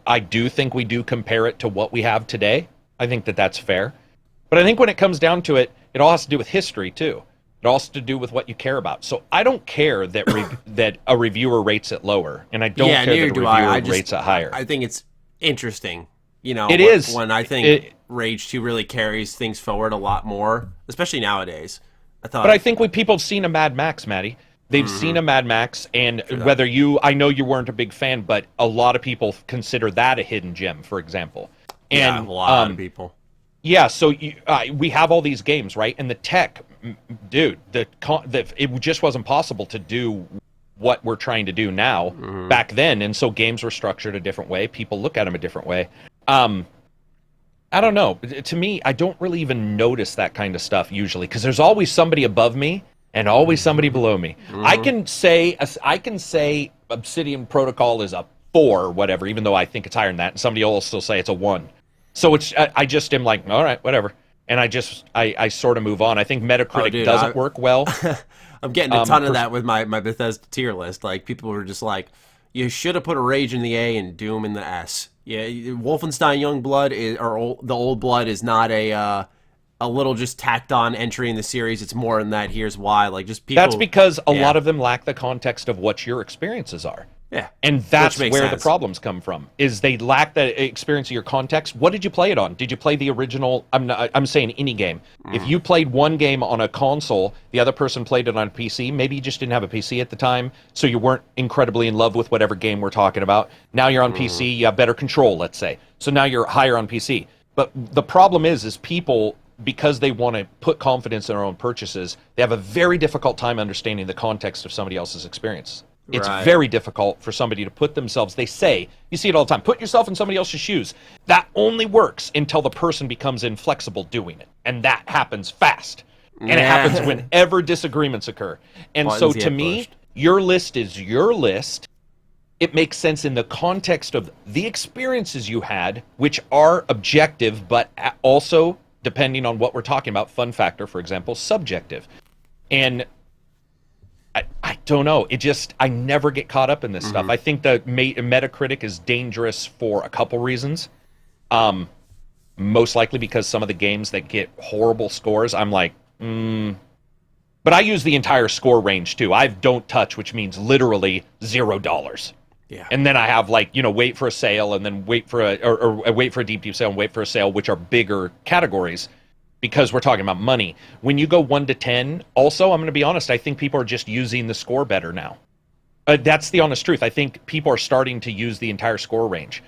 I do think we do compare it to what we have today. I think that that's fair. But I think when it comes down to it, it all has to do with history too. It all has to do with what you care about. So I don't care that that a reviewer rates it lower, and I don't care that a reviewer rates it higher. I think it's interesting. You know, it is when I think Rage 2 really carries things forward a lot more, especially nowadays. But I think when people have seen a Mad Max, Maddie, they've seen a Mad Max, and whether I know you weren't a big fan, but a lot of people consider that a hidden gem, for example. And a lot of people. Yeah, so we have all these games, right? And the tech, dude, it just wasn't possible to do what we're trying to do now back then, and so games were structured a different way. People look at them a different way. I don't know. To me, I don't really even notice that kind of stuff usually, because there's always somebody above me and always somebody below me. I can say Obsidian Protocol is a 4 or whatever, even though I think it's higher than that, and somebody will still say it's a 1. So I just am like, all right, whatever, and I sort of move on. I think Metacritic doesn't work well. I'm getting a ton of that with my Bethesda tier list. Like, people were just like, you should have put a Rage in the A and Doom in the S. Yeah, Wolfenstein Youngblood the Old Blood is not a little just tacked on entry in the series. It's more than that. Here's why. Like, just people. That's because a lot of them lack the context of what your experiences are. Yeah, and that's where the problems come from. Is they lack the experience of your context. What did you play it on? Did you play the original? I'm saying any game. If you played one game on a console, the other person played it on a PC. Maybe you just didn't have a PC at the time, so you weren't incredibly in love with whatever game we're talking about. Now you're on PC. You have better control, let's say. So now you're higher on PC. But the problem is people, because they want to put confidence in their own purchases, they have a very difficult time understanding the context of somebody else's experience. It's very difficult for somebody to put themselves, they say, you see it all the time, put yourself in somebody else's shoes. That only works until the person becomes inflexible doing it. And that happens fast. And it happens whenever disagreements occur. And so to me, your list is your list. it makes sense in the context of the experiences you had, which are objective, but also, depending on what we're talking about, fun factor, for example, subjective. And I don't know. I never get caught up in this stuff. I think the Metacritic is dangerous for a couple reasons. Most likely because some of the games that get horrible scores, I'm like, But I use the entire score range too. I don't touch, which means literally $0. Yeah. And then I have wait for a sale, and then wait for a deep sale and wait for a sale, which are bigger categories, because we're talking about money. When you go 1 to 10, also, I'm going to be honest, I think people are just using the score better now. That's the honest truth. I think people are starting to use the entire score range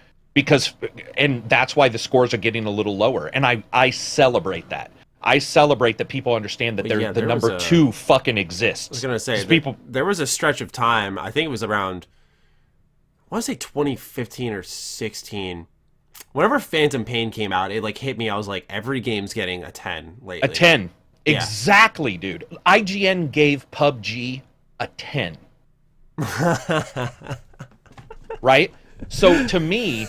and that's why the scores are getting a little lower. And I celebrate that. I celebrate that people understand that the number 2 fucking exists. I was going to say, there was a stretch of time, I think it was around, I want to say 2015 or 16. Whenever Phantom Pain came out, it hit me. I was like, every game's getting a 10 lately. A 10. Yeah. Exactly, dude. IGN gave PUBG a 10. Right? So to me,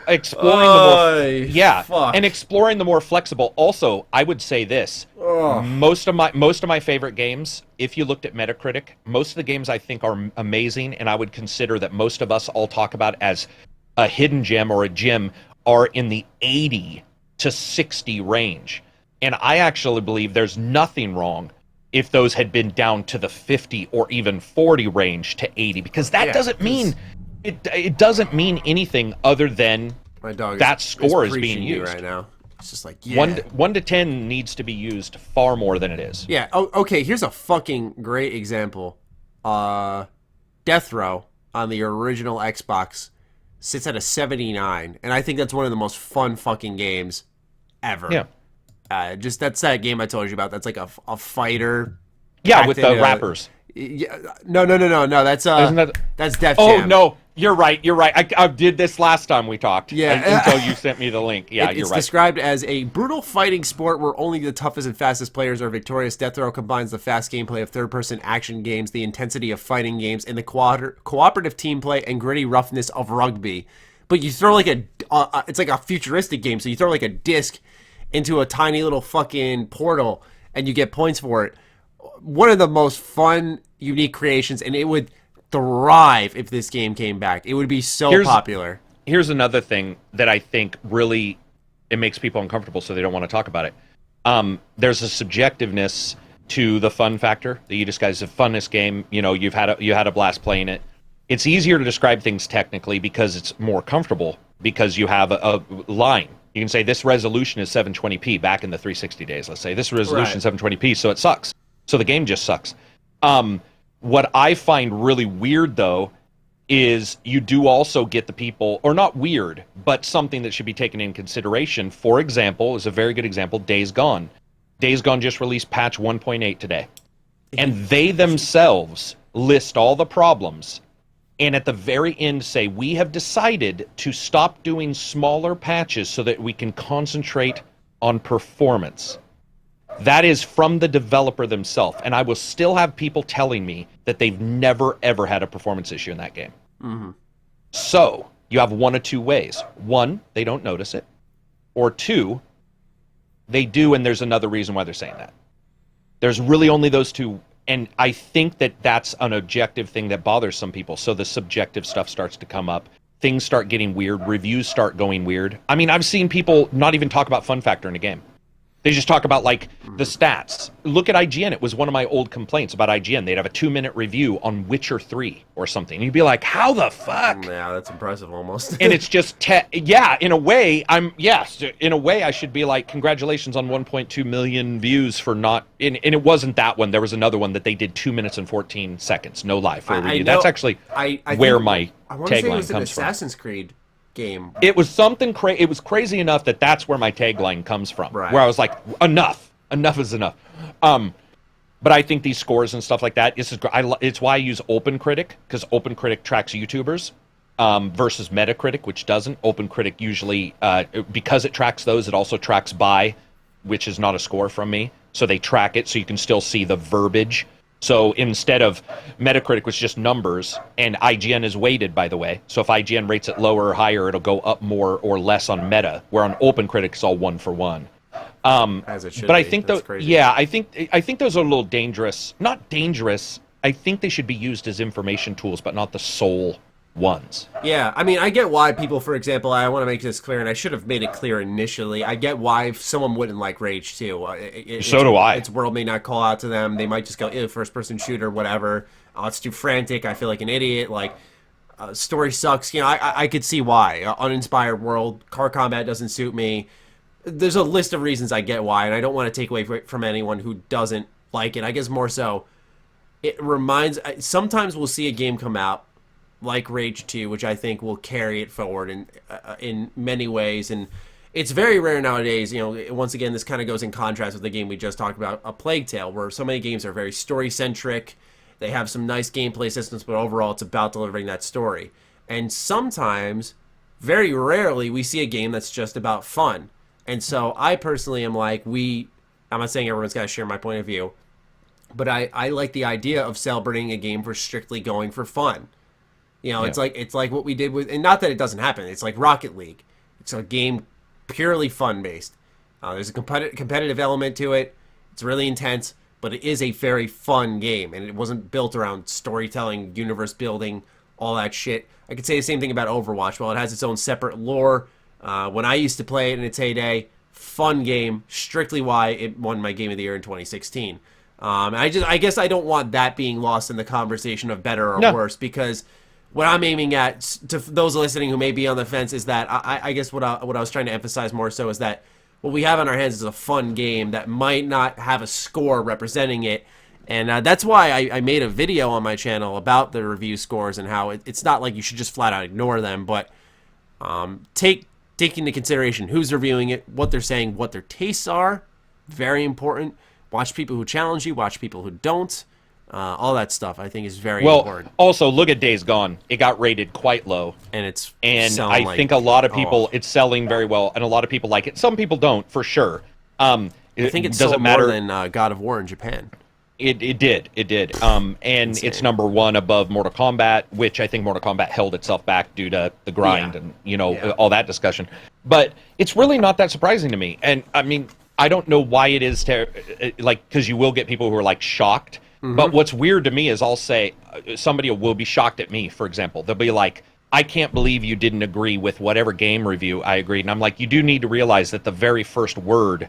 exploring the more and exploring the more flexible. Also, I would say this: most of my favorite games, if you looked at Metacritic, most of the games I think are amazing, and I would consider that most of us all talk about as a hidden gem or a gem, are in the 80 to 60 range. And I actually believe there's nothing wrong if those had been down to the 50 or even 40 range to 80, because that doesn't mean it doesn't mean anything other than my dog that score is being used right now. It's just like 1 to 10 needs to be used far more than it is. Yeah. Oh, okay. Here's a fucking great example. Death Row on the original Xbox sits at a 79, and I think that's one of the most fun fucking games ever. Yeah. That's that game I told you about. That's like a fighter. Yeah, with the rappers. Yeah. No. That's that's Def Jam. Oh no, you're right. I did this last time we talked. Yeah. Until you sent me the link. Yeah, you're right. It's described as a brutal fighting sport where only the toughest and fastest players are victorious. Death Row combines the fast gameplay of third-person action games, the intensity of fighting games, and the cooperative team play and gritty roughness of rugby. But you throw it's like a futuristic game, so you throw a disc into a tiny little fucking portal, and you get points for it. One of the most fun, unique creations, and it would thrive if this game came back. It would be so popular. Here's another thing that I think really it makes people uncomfortable, so they don't want to talk about it. There's a subjectiveness to the fun factor that you just guys have fun this game. You had a blast playing it. It's easier to describe things technically because it's more comfortable, because you have a line. You can say this resolution is 720p back in the 360 days. Let's say this resolution is 720p, so it sucks. So the game just sucks. What I find really weird, though, is you do also get the people, or not weird, but something that should be taken in consideration. For example, is a very good example, Days Gone. Days Gone just released patch 1.8 today. And they themselves list all the problems, and at the very end say, we have decided to stop doing smaller patches so that we can concentrate on performance. That is from the developer themselves, and I will still have people telling me that they've never, ever had a performance issue in that game. Mm-hmm. So, you have one of two ways. One, they don't notice it. Or two, they do, and there's another reason why they're saying that. There's really only those two, and I think that that's an objective thing that bothers some people, so the subjective stuff starts to come up. Things start getting weird. Reviews start going weird. I mean, I've seen people not even talk about fun factor in a game. They just talk about, the stats. Look at IGN. It was one of my old complaints about IGN. They'd have a 2-minute review on Witcher 3 or something. And you'd be like, how the fuck? Yeah, that's impressive almost. And it's just, in a way, in a way I should be like, congratulations on 1.2 million views for not, and it wasn't that one. There was another one that they did 2 minutes and 14 seconds, no lie, for a review. That's actually where my tagline comes from. I want to say it was an Assassin's Creed game. It was something crazy. It was crazy enough that's where my tagline comes from. Right. Where I was like, enough is enough. But I think these scores and stuff like that, it's why I use OpenCritic, because OpenCritic tracks YouTubers versus Metacritic, which doesn't. OpenCritic usually, because it tracks those, it also tracks by, which is not a score from me. So they track it, so you can still see the verbiage So instead of Metacritic was just numbers, and IGN is weighted, by the way. So if IGN rates it lower or higher, it'll go up more or less on Meta, where on OpenCritic it's all 1 for 1. As it should but I be. think That's those, crazy. yeah, I think those are a little dangerous. Not dangerous. I think they should be used as information tools, but not the sole ones. Yeah, I mean, I get why people, for example, I want to make this clear, and I should have made it clear initially. I get why someone wouldn't like Rage 2. So do I. Its world may not call out to them. They might just go, ew, first-person shooter, whatever. Oh, it's too frantic. I feel like an idiot. Like, story sucks. You know, I could see why. Uninspired world. Car combat doesn't suit me. There's a list of reasons I get why, and I don't want to take away from anyone who doesn't like it. I guess more so, it reminds... Sometimes we'll see a game come out, like Rage 2, which I think will carry it forward in many ways. And it's very rare nowadays, you know, once again, this kind of goes in contrast with the game we just talked about, A Plague Tale, where so many games are very story-centric. They have some nice gameplay systems, but overall it's about delivering that story. And sometimes, very rarely, we see a game that's just about fun. And so I personally am like, I'm not saying everyone's got to share my point of view, but I like the idea of celebrating a game for strictly going for fun. You know, Yeah. it's like what we did with, and not that it doesn't happen. It's like Rocket League. It's a game purely fun based. There's a competitive element to it. It's really intense, but it is a very fun game, and it wasn't built around storytelling, universe building, all that shit. I could say the same thing about Overwatch. While it has its own separate lore, when I used to play it in its heyday, fun game, strictly why it won my Game of the Year in 2016. I guess I don't want that being lost in the conversation of better or worse, because what I'm aiming at, to those listening who may be on the fence, is that I guess what I was trying to emphasize more so is that what we have on our hands is a fun game that might not have a score representing it. And that's why I made a video on my channel about the review scores and how it's not like you should just flat out ignore them, but take into consideration who's reviewing it, what they're saying, what their tastes are. Very important. Watch people who challenge you, watch people who don't. All that stuff, I think, is very important. Also, look at Days Gone. It got rated quite low. And I think a lot of people, it's selling very well, and a lot of people like it. Some people don't, for sure. I think it sold more than God of War in Japan. It did. And Insane. It's number 1 above Mortal Kombat, which I think Mortal Kombat held itself back due to the grind and, all that discussion. But it's really not that surprising to me. And, I mean, I don't know why it is, because you will get people who are, like, shocked. Mm-hmm. But what's weird to me is I'll say, somebody will be shocked at me, for example. They'll be like, I can't believe you didn't agree with whatever game review I agreed. And I'm like, you do need to realize that the very first word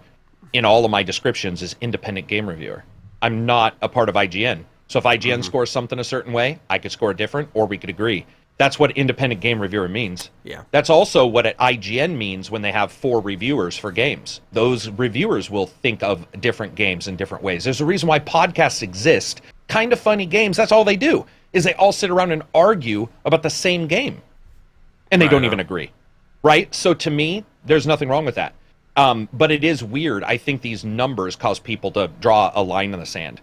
in all of my descriptions is independent game reviewer. I'm not a part of IGN. So if IGN scores something a certain way, I could score different, or we could agree. That's what independent game reviewer means. Yeah. That's also what IGN means when they have 4 reviewers for games. Those reviewers will think of different games in different ways. There's a reason why podcasts exist. Kind of funny games, that's all they do, is they all sit around and argue about the same game. And they don't even agree. Right? So to me, there's nothing wrong with that. But it is weird. I think these numbers cause people to draw a line in the sand.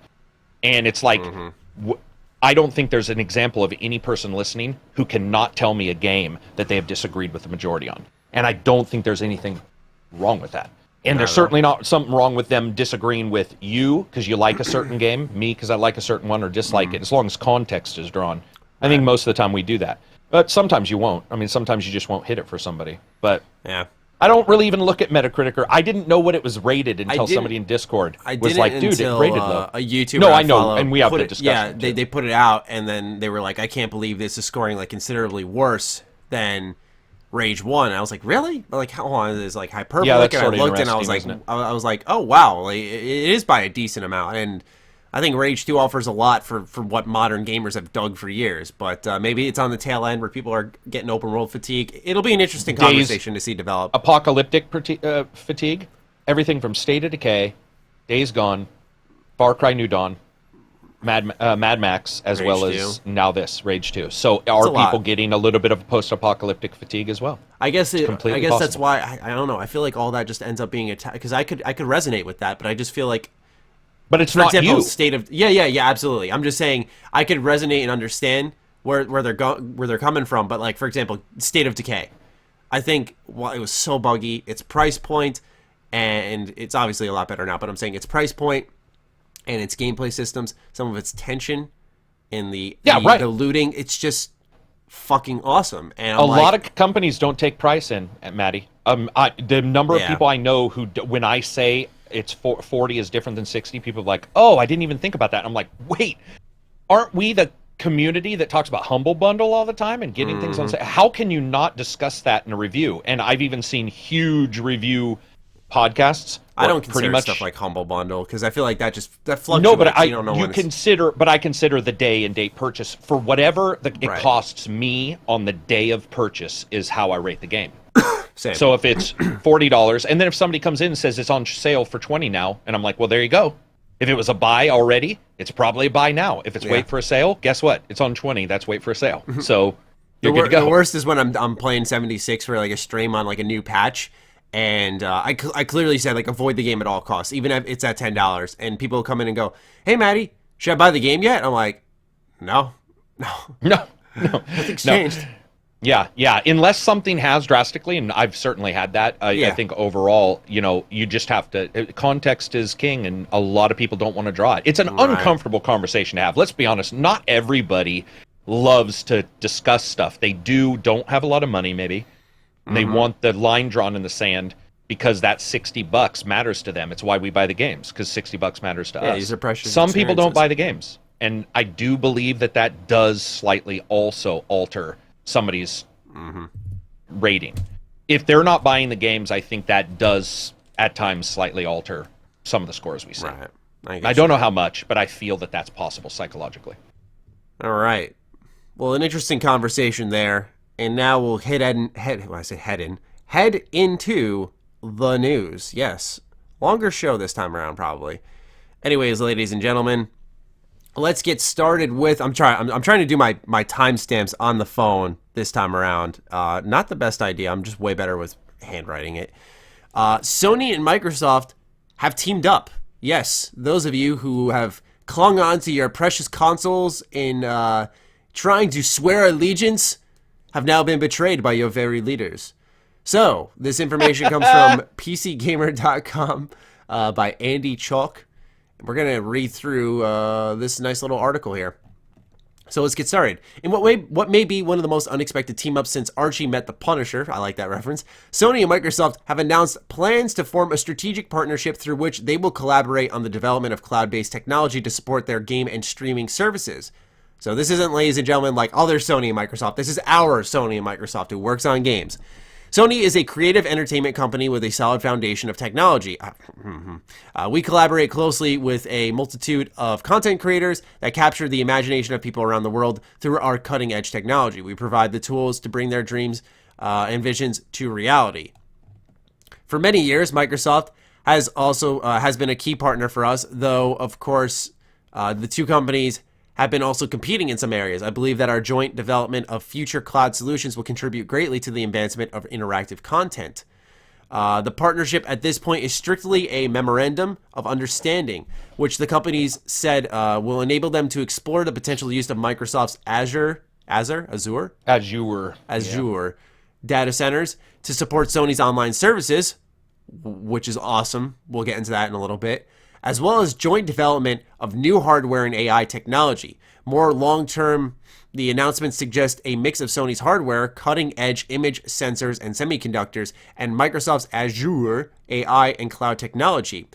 And it's like... I don't think there's an example of any person listening who cannot tell me a game that they have disagreed with the majority on. And I don't think there's anything wrong with that. And there's certainly not something wrong with them disagreeing with you because you like a certain game, me because I like a certain one or dislike it, as long as context is drawn. I think most of the time we do that. But sometimes you won't. I mean, sometimes you just won't hit it for somebody. But yeah. I don't really even look at Metacritic, or I didn't know what it was rated until somebody in Discord was like, dude, it rated low. A YouTuber I know, and we have the discussion. Yeah, they put it out, and then they were like, I can't believe this is scoring like considerably worse than Rage 1. I was like, really? Like, how long is this? Like hyperbolic? Yeah, that's and I looked and I was like, oh wow, like, it is by a decent amount. And I think Rage 2 offers a lot for what modern gamers have dug for years, but maybe it's on the tail end where people are getting open world fatigue. It'll be an interesting conversation to see develop. Apocalyptic fatigue, everything from State of Decay, Days Gone, Far Cry New Dawn, Mad Max, as Rage well as 2. now this, Rage 2. So are people getting a little bit of post-apocalyptic fatigue as well? I guess possible. That's why, I don't know, I feel like all that just ends up being attacked, because I could resonate with that, but I just feel like, but it's for not example, you. State of absolutely. I'm just saying I could resonate and understand where they're coming from. But like, for example, State of Decay, I think it was so buggy. Its price point, and it's obviously a lot better now. But I'm saying its price point and its gameplay systems, some of its tension, and the looting. It's just fucking awesome. And a lot of companies don't take price in, Maddie. The number of people I know who, when I say it's 40 is different than 60, people are like, oh, I didn't even think about that. I'm like, wait, aren't we the community that talks about Humble Bundle all the time and getting things on sale? How can you not discuss that in a review? And I've even seen huge review podcasts. I don't consider stuff like Humble Bundle because I feel like that fluctuates. No, but I consider the day and date purchase for whatever it costs me on the day of purchase is how I rate the game. Same. So if it's $40, and then if somebody comes in and says it's on sale for $20 now, and I'm like, well, there you go. If it was a buy already, it's probably a buy now. If it's wait for a sale, guess what? It's on 20. That's wait for a sale. So you're good to go. The worst is when I'm playing 76 for like a stream on like a new patch, and I clearly said like avoid the game at all costs, even if it's at $10. And people come in and go, "Hey, Maddie, should I buy the game yet?" I'm like, no. Nothing's changed. Yeah. Unless something has drastically, and I've certainly had that. I think overall, you just have to. Context is king, and a lot of people don't want to draw it. It's an uncomfortable conversation to have. Let's be honest. Not everybody loves to discuss stuff. They don't have a lot of money, maybe. And they want the line drawn in the sand because that $60 matters to them. It's why we buy the games, because $60 matters to us. These are precious Some people don't buy the games, and I do believe that does slightly also alter somebody's rating. If they're not buying the games, I think that does at times slightly alter some of the scores we see. Right. I don't know how much, but I feel that that's possible psychologically. All right. Well, an interesting conversation there, and now we'll head into the news. Yes, longer show this time around probably. Anyways, ladies and gentlemen, let's get started with. I'm trying to do my timestamps on the phone this time around. Not the best idea. I'm just way better with handwriting it. Sony and Microsoft have teamed up. Yes, those of you who have clung on to your precious consoles in trying to swear allegiance have now been betrayed by your very leaders. So, this information comes from PCGamer.com by Andy Chalk. We're going to read through this nice little article here. So let's get started. In what may be one of the most unexpected team-ups since Archie met the Punisher, I like that reference, Sony and Microsoft have announced plans to form a strategic partnership through which they will collaborate on the development of cloud-based technology to support their game and streaming services. So this isn't, ladies and gentlemen, like other Sony and Microsoft. This is our Sony and Microsoft who works on games. Sony is a creative entertainment company with a solid foundation of technology. We collaborate closely with a multitude of content creators that capture the imagination of people around the world through our cutting-edge technology. We provide the tools to bring their dreams and visions to reality. For many years, Microsoft has been a key partner for us, though, of course, the two companies have been also competing in some areas. I believe that our joint development of future cloud solutions will contribute greatly to the advancement of interactive content. The partnership at this point is strictly a memorandum of understanding, which the companies said will enable them to explore the potential use of Microsoft's Azure data centers to support Sony's online services, which is awesome. We'll get into that in a little bit. As well as joint development of new hardware and AI technology. More long-term, the announcements suggest a mix of Sony's hardware, cutting-edge image sensors and semiconductors, and Microsoft's Azure AI and cloud technology.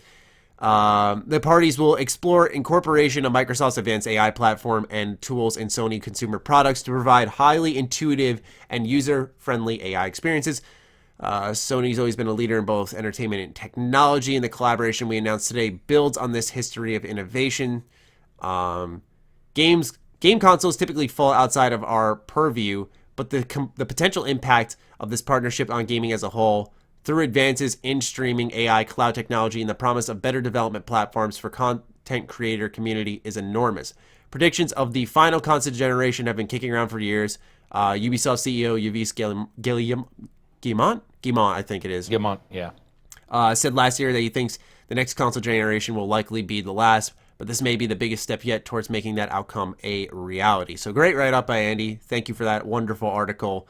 The parties will explore incorporation of Microsoft's advanced AI platform and tools in Sony consumer products to provide highly intuitive and user-friendly AI experiences. Sony's always been a leader in both entertainment and technology, and the collaboration we announced today builds on this history of innovation. Game consoles typically fall outside of our purview, but the potential impact of this partnership on gaming as a whole, through advances in streaming, AI, cloud technology, and the promise of better development platforms for content creator community is enormous. Predictions of the final console generation have been kicking around for years. Ubisoft CEO Yves Guillemot, I think it is. Guillemot, yeah. Said last year that he thinks the next console generation will likely be the last, but this may be the biggest step yet towards making that outcome a reality. So great write-up by Andy. Thank you for that wonderful article.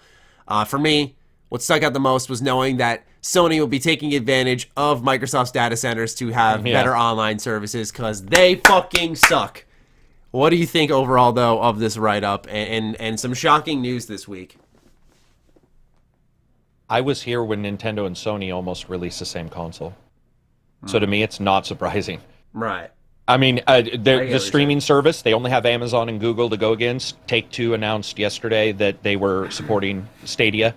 For me, what stuck out the most was knowing that Sony will be taking advantage of Microsoft's data centers to have better online services because they fucking suck. What do you think overall, though, of this write-up and some shocking news this week? I was here when Nintendo and Sony almost released the same console. So to me, it's not surprising. Right. I mean, the streaming service, they only have Amazon and Google to go against. Take-Two announced yesterday that they were supporting Stadia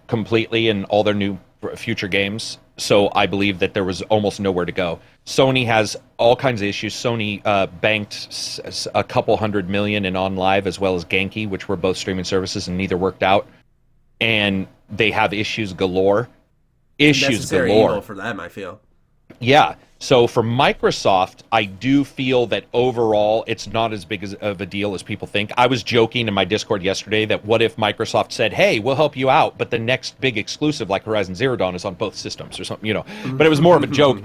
completely in all their new future games. So I believe that there was almost nowhere to go. Sony has all kinds of issues. Sony banked a couple $100 million in OnLive as well as Genki, which were both streaming services, and neither worked out. And they have issues galore. Issues galore. Evil for them, I feel. Yeah. So for Microsoft, I do feel that overall it's not as big of a deal as people think. I was joking in my Discord yesterday that what if Microsoft said, hey, we'll help you out, but the next big exclusive like Horizon Zero Dawn is on both systems or something, But it was more of a joke.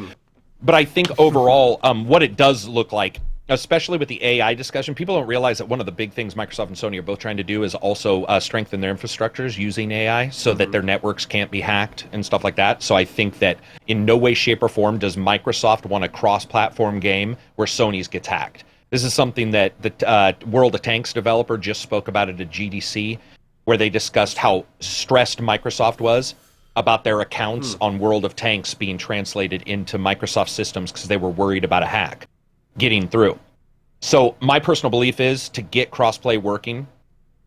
But I think overall, what it does look like, especially with the AI discussion, people don't realize that one of the big things Microsoft and Sony are both trying to do is also strengthen their infrastructures using AI so that their networks can't be hacked and stuff like that. So I think that in no way, shape, or form does Microsoft want a cross-platform game where Sony's gets hacked. This is something that the World of Tanks developer just spoke about at a GDC, where they discussed how stressed Microsoft was about their accounts on World of Tanks being translated into Microsoft systems because they were worried about a hack getting through. So my personal belief is to get crossplay working,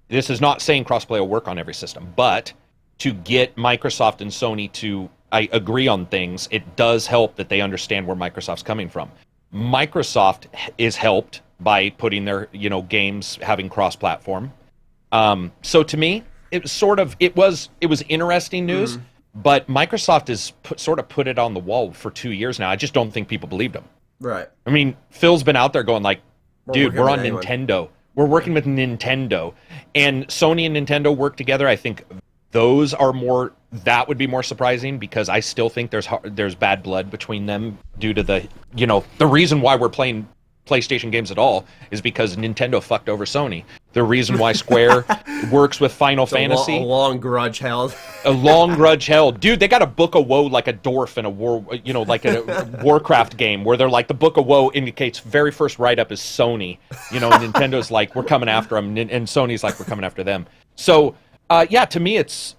this is not saying crossplay will work on every system, but to get Microsoft and Sony to agree on things, it does help that they understand where Microsoft's coming from. Microsoft is helped by putting their games having cross-platform. So to me, it was interesting news, but Microsoft has sort of put it on the wall for 2 years now. I just don't think people believed them. Right. I mean, Phil's been out there going like, dude, we're on Nintendo. We're working with Nintendo. And Sony and Nintendo work together. I think those are more, that would be more surprising because I still think there's bad blood between them due to the reason why we're playing PlayStation games at all is because Nintendo fucked over Sony. The reason why Square works with Final Fantasy. A long grudge held. A long grudge held. Dude, they got a Book of Woe like a dwarf in a war, like a Warcraft game where they're like, the Book of Woe indicates very first write-up is Sony. And Nintendo's like, we're coming after them. And Sony's like, we're coming after them. So, to me, it's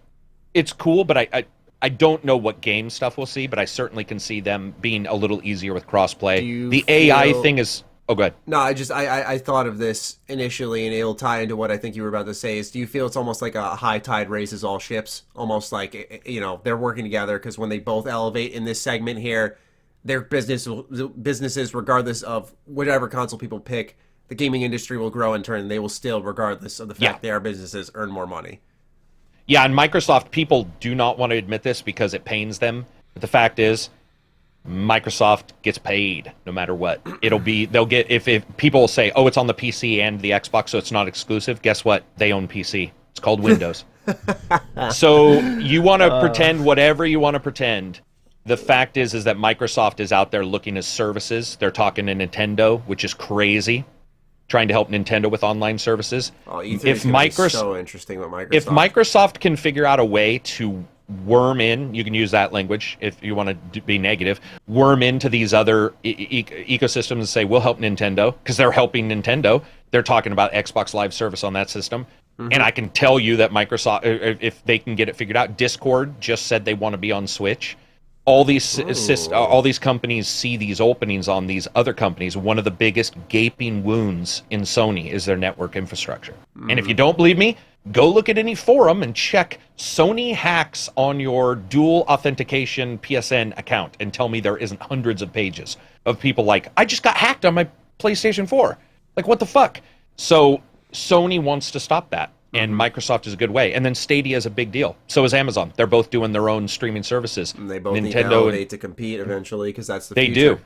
cool, but I don't know what game stuff we'll see, but I certainly can see them being a little easier with crossplay. The AI thing is... Oh, go ahead. No, I thought of this initially, and it'll tie into what I think you were about to say. Do you feel it's almost like a high tide raises all ships? Almost like, they're working together because when they both elevate in this segment here, their businesses, regardless of whatever console people pick, the gaming industry will grow in turn. They will still, regardless of the fact their businesses earn more money. Yeah, and Microsoft, people do not want to admit this because it pains them. But the fact is, Microsoft gets paid no matter what. They'll get, if people say, oh, it's on the PC and the Xbox, so it's not exclusive. Guess what? They own PC. It's called Windows. So you want to pretend whatever you want to pretend. The fact is that Microsoft is out there looking at services. They're talking to Nintendo, which is crazy, trying to help Nintendo with online services. Oh, E3 is going to be so interesting with Microsoft. If Microsoft can figure out a way to worm in, you can use that language if you want to be negative, worm into these other ecosystems and say, we'll help Nintendo, because they're helping Nintendo. They're talking about Xbox Live service on that system. And I can tell you that Microsoft, if they can get it figured out, Discord just said they want to be on Switch. All these companies see these openings on these other companies. One of the biggest gaping wounds in Sony is their network infrastructure. And if you don't believe me, go look at any forum and check Sony hacks on your dual authentication PSN account and tell me there isn't hundreds of pages of people like, I just got hacked on my PlayStation 4. Like, what the fuck? So Sony wants to stop that, and Microsoft is a good way. And then Stadia is a big deal. So is Amazon. They're both doing their own streaming services. And they both need to elevate to compete eventually, because that's the future. They do.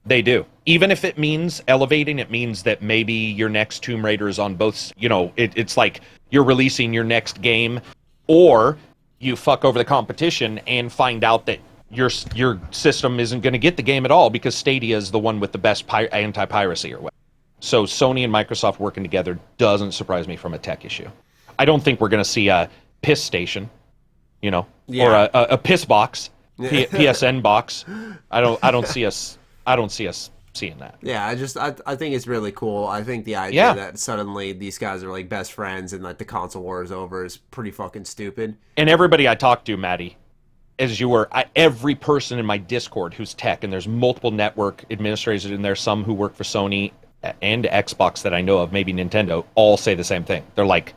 They do. Even if it means elevating, it means that maybe your next Tomb Raider is on both, it's like you're releasing your next game, or you fuck over the competition and find out that your system isn't going to get the game at all because Stadia is the one with the best anti-piracy or whatever. So Sony and Microsoft working together doesn't surprise me from a tech issue. I don't think we're going to see a piss station. you know, or a piss box, PSN box. I don't see us seeing that. Yeah, I think it's really cool. I think the idea that suddenly these guys are like best friends and like the console war is over is pretty fucking stupid. And everybody I talk to, Maddie, every person in my Discord who's tech, and there's multiple network administrators in there, some who work for Sony and Xbox that I know of, maybe Nintendo, all say the same thing. They're like,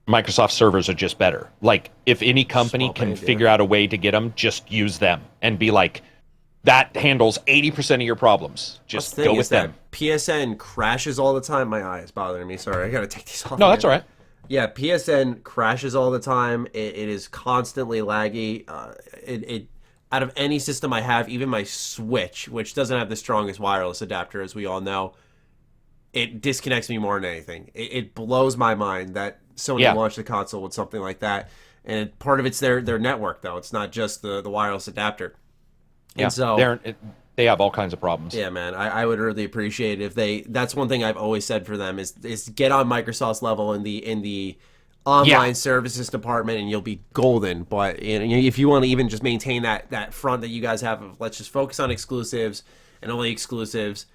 Microsoft servers are just better. Like, if any company can figure out a way to get them, just use them and be like, that handles 80% of your problems. Just go with them. PSN crashes all the time. My eye is bothering me. Sorry, I gotta take these off. No, that's all right. Yeah, PSN crashes all the time. It is constantly laggy. It out of any system I have, even my Switch, which doesn't have the strongest wireless adapter, as we all know, it disconnects me more than anything. It blows my mind that Sony launched the console with something like that. And part of it's their network, though. It's not just the wireless adapter. Yeah, and so they have all kinds of problems. Yeah, man, I would really appreciate it if that's one thing I've always said for them is get on Microsoft's level in the online services department and you'll be golden. But if you want to even just maintain that front that you guys have of let's just focus on exclusives and only exclusives,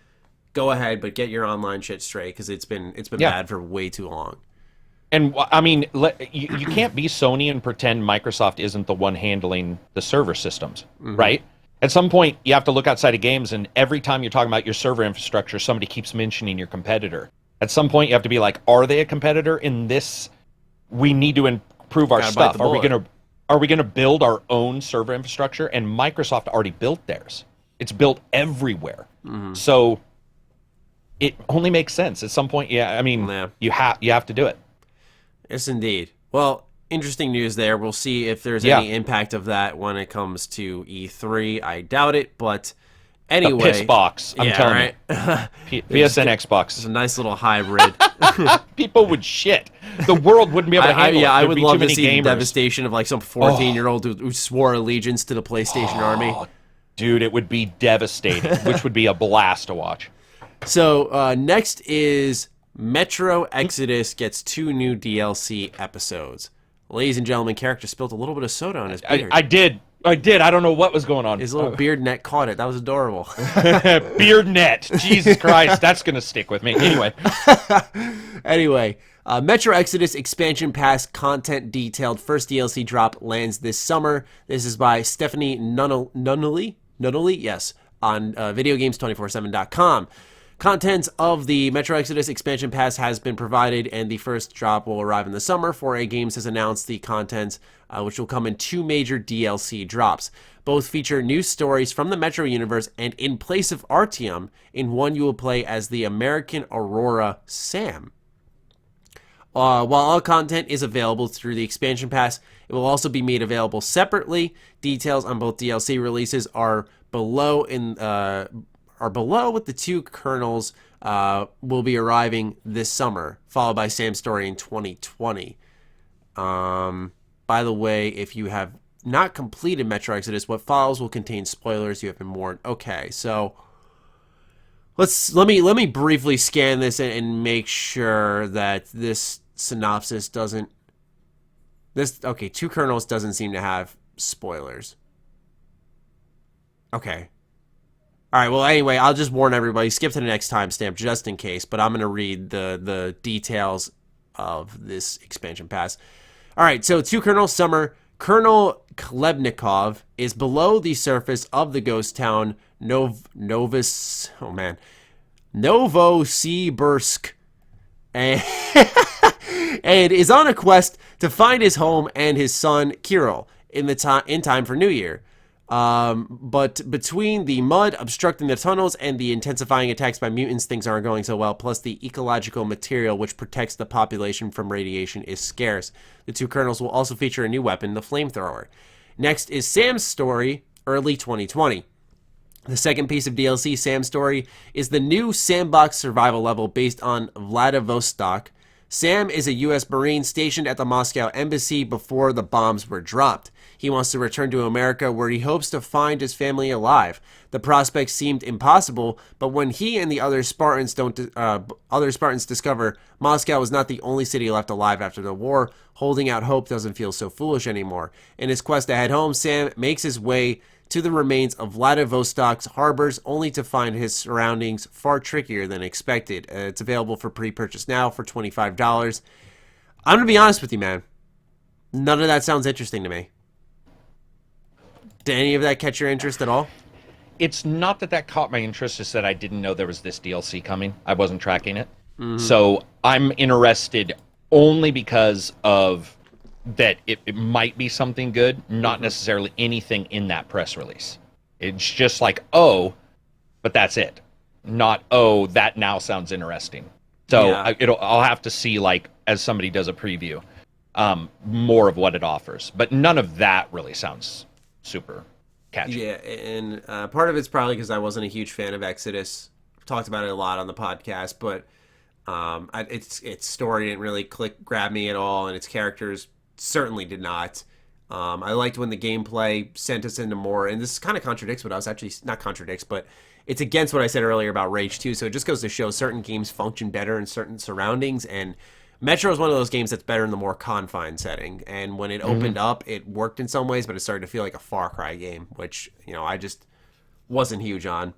go ahead, but get your online shit straight because it's been bad for way too long. And I mean, you can't be Sony and pretend Microsoft isn't the one handling the server systems, right? At some point, you have to look outside of games, and every time you're talking about your server infrastructure, somebody keeps mentioning your competitor. At some point, you have to be like, are they a competitor in this? We need to improve our stuff. Are we gonna build our own server infrastructure? And Microsoft already built theirs. It's built everywhere. So it only makes sense. At some point, you have to do it. Yes, indeed. Well, interesting news there. We'll see if there's any impact of that when it comes to E3. I doubt it, but anyway. The piss box, I'm telling you. PSN Xbox. It's a nice little hybrid. People would shit. The world wouldn't be able to handle it. I would love to see the devastation of like some 14-year-old who swore allegiance to the PlayStation army. Dude, it would be devastating, which would be a blast to watch. So next is Metro Exodus gets 2 new DLC episodes. Ladies and gentlemen, Karak just spilled a little bit of soda on his beard. I did. I don't know what was going on. His little beard net caught it. That was adorable. Beard net. Jesus Christ. That's going to stick with me. Anyway, Metro Exodus Expansion Pass content detailed first DLC drop lands this summer. This is by Stephanie Nunnally, yes, on videogames247.com. Content of the Metro Exodus Expansion Pass has been provided, and the first drop will arrive in the summer. 4A Games has announced the content, which will come in 2 major DLC drops. Both feature new stories from the Metro universe, and in place of Artyom, in one you will play as the American Aurora Sam. While all content is available through the Expansion Pass, it will also be made available separately. Details on both DLC releases are below with the 2 kernels will be arriving this summer, followed by Sam's story in 2020. By the way, if you have not completed Metro Exodus, what follows will contain spoilers. You have been warned. Okay, so let me briefly scan this and make sure that this synopsis doesn't. 2 kernels doesn't seem to have spoilers. Okay. All right, well, anyway, I'll just warn everybody, skip to the next timestamp just in case, but I'm going to read the details of this expansion pass. All right, so 2 kernels summer. Colonel Klebnikov is below the surface of the ghost town Novosibirsk, and, and is on a quest to find his home and his son, Kirill, in time for New Year. But between the mud obstructing the tunnels and the intensifying attacks by mutants, things aren't going so well. Plus, the ecological material which protects the population from radiation is scarce. The 2 kernels will also feature a new weapon, the flamethrower. Next is Sam's story, early 2020. The second piece of DLC, Sam's story, is the new sandbox survival level based on Vladivostok. Sam is a U.S. Marine stationed at the Moscow embassy before the bombs were dropped. He wants to return to America, where he hopes to find his family alive. The prospect seemed impossible, but when he and the other Spartans discover Moscow is not the only city left alive after the war, holding out hope doesn't feel so foolish anymore. In his quest to head home, Sam makes his way to the remains of Vladivostok's harbors, only to find his surroundings far trickier than expected. It's available for pre-purchase now for $25. I'm going to be honest with you, man. None of that sounds interesting to me. Did any of that catch your interest at all? It's not that caught my interest, it's that I didn't know there was this DLC coming. I wasn't tracking it. So I'm interested only because of that it might be something good, not necessarily anything in that press release. It's just like, oh, but that's it. Not, oh, that now sounds interesting. So yeah. I'll have to see, like, as somebody does a preview, more of what it offers. But none of that really sounds super catchy. Yeah, and part of it's probably because I wasn't a huge fan of Exodus. I've talked about it a lot on the podcast, but its story didn't really grab me at all, and its characters certainly did not. I liked when the gameplay sent us into more, and this kind of contradicts what I was actually, not contradicts, but it's against what I said earlier about Rage 2, so it just goes to show certain games function better in certain surroundings, and Metro is one of those games that's better in the more confined setting, and when it opened up, it worked in some ways, but it started to feel like a Far Cry game, which, I just wasn't huge on.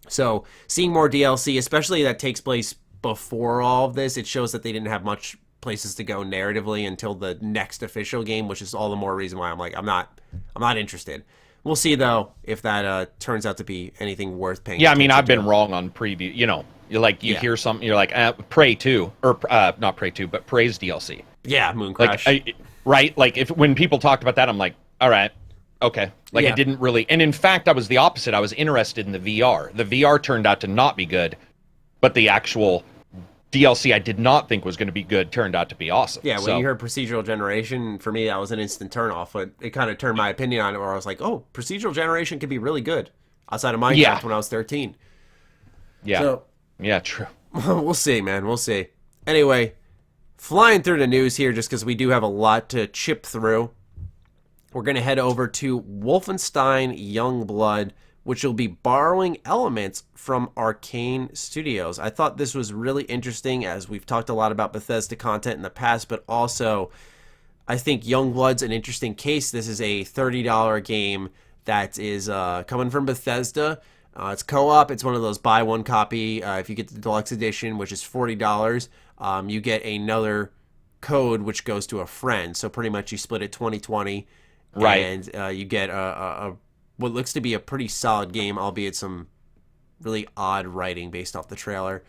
So, seeing more DLC, especially that takes place before all of this, it shows that they didn't have much places to go narratively until the next official game, which is all the more reason why I'm like, I'm not interested. We'll see though if that turns out to be anything worth paying. Yeah, I mean, I've been wrong on preview. You hear something, you're like, Prey 2 or not Prey 2, but Prey's DLC. Yeah, Moon Crash. Right? Like when people talked about that, I'm like, all right, okay. Like I didn't really, and in fact, I was the opposite. I was interested in the VR. The VR turned out to not be good, but the actual DLC I did not think was going to be good turned out to be awesome. Yeah, when you heard procedural generation, for me that was an instant turnoff, but it kind of turned my opinion on it where I was like, oh, procedural generation could be really good outside of Minecraft when I was 13. Yeah. So, yeah, true. We'll see, man. We'll see. Anyway, flying through the news here just because we do have a lot to chip through. We're going to head over to Wolfenstein Youngblood, which will be borrowing elements from Arkane Studios. I thought this was really interesting, as we've talked a lot about Bethesda content in the past, but also I think Youngblood's an interesting case. This is a $30 game that is coming from Bethesda. It's co-op. It's one of those buy one copy. If you get the deluxe edition, which is $40, you get another code which goes to a friend. So pretty much you split it 20-20, right? And you get a what looks to be a pretty solid game, albeit some really odd writing based off the trailer.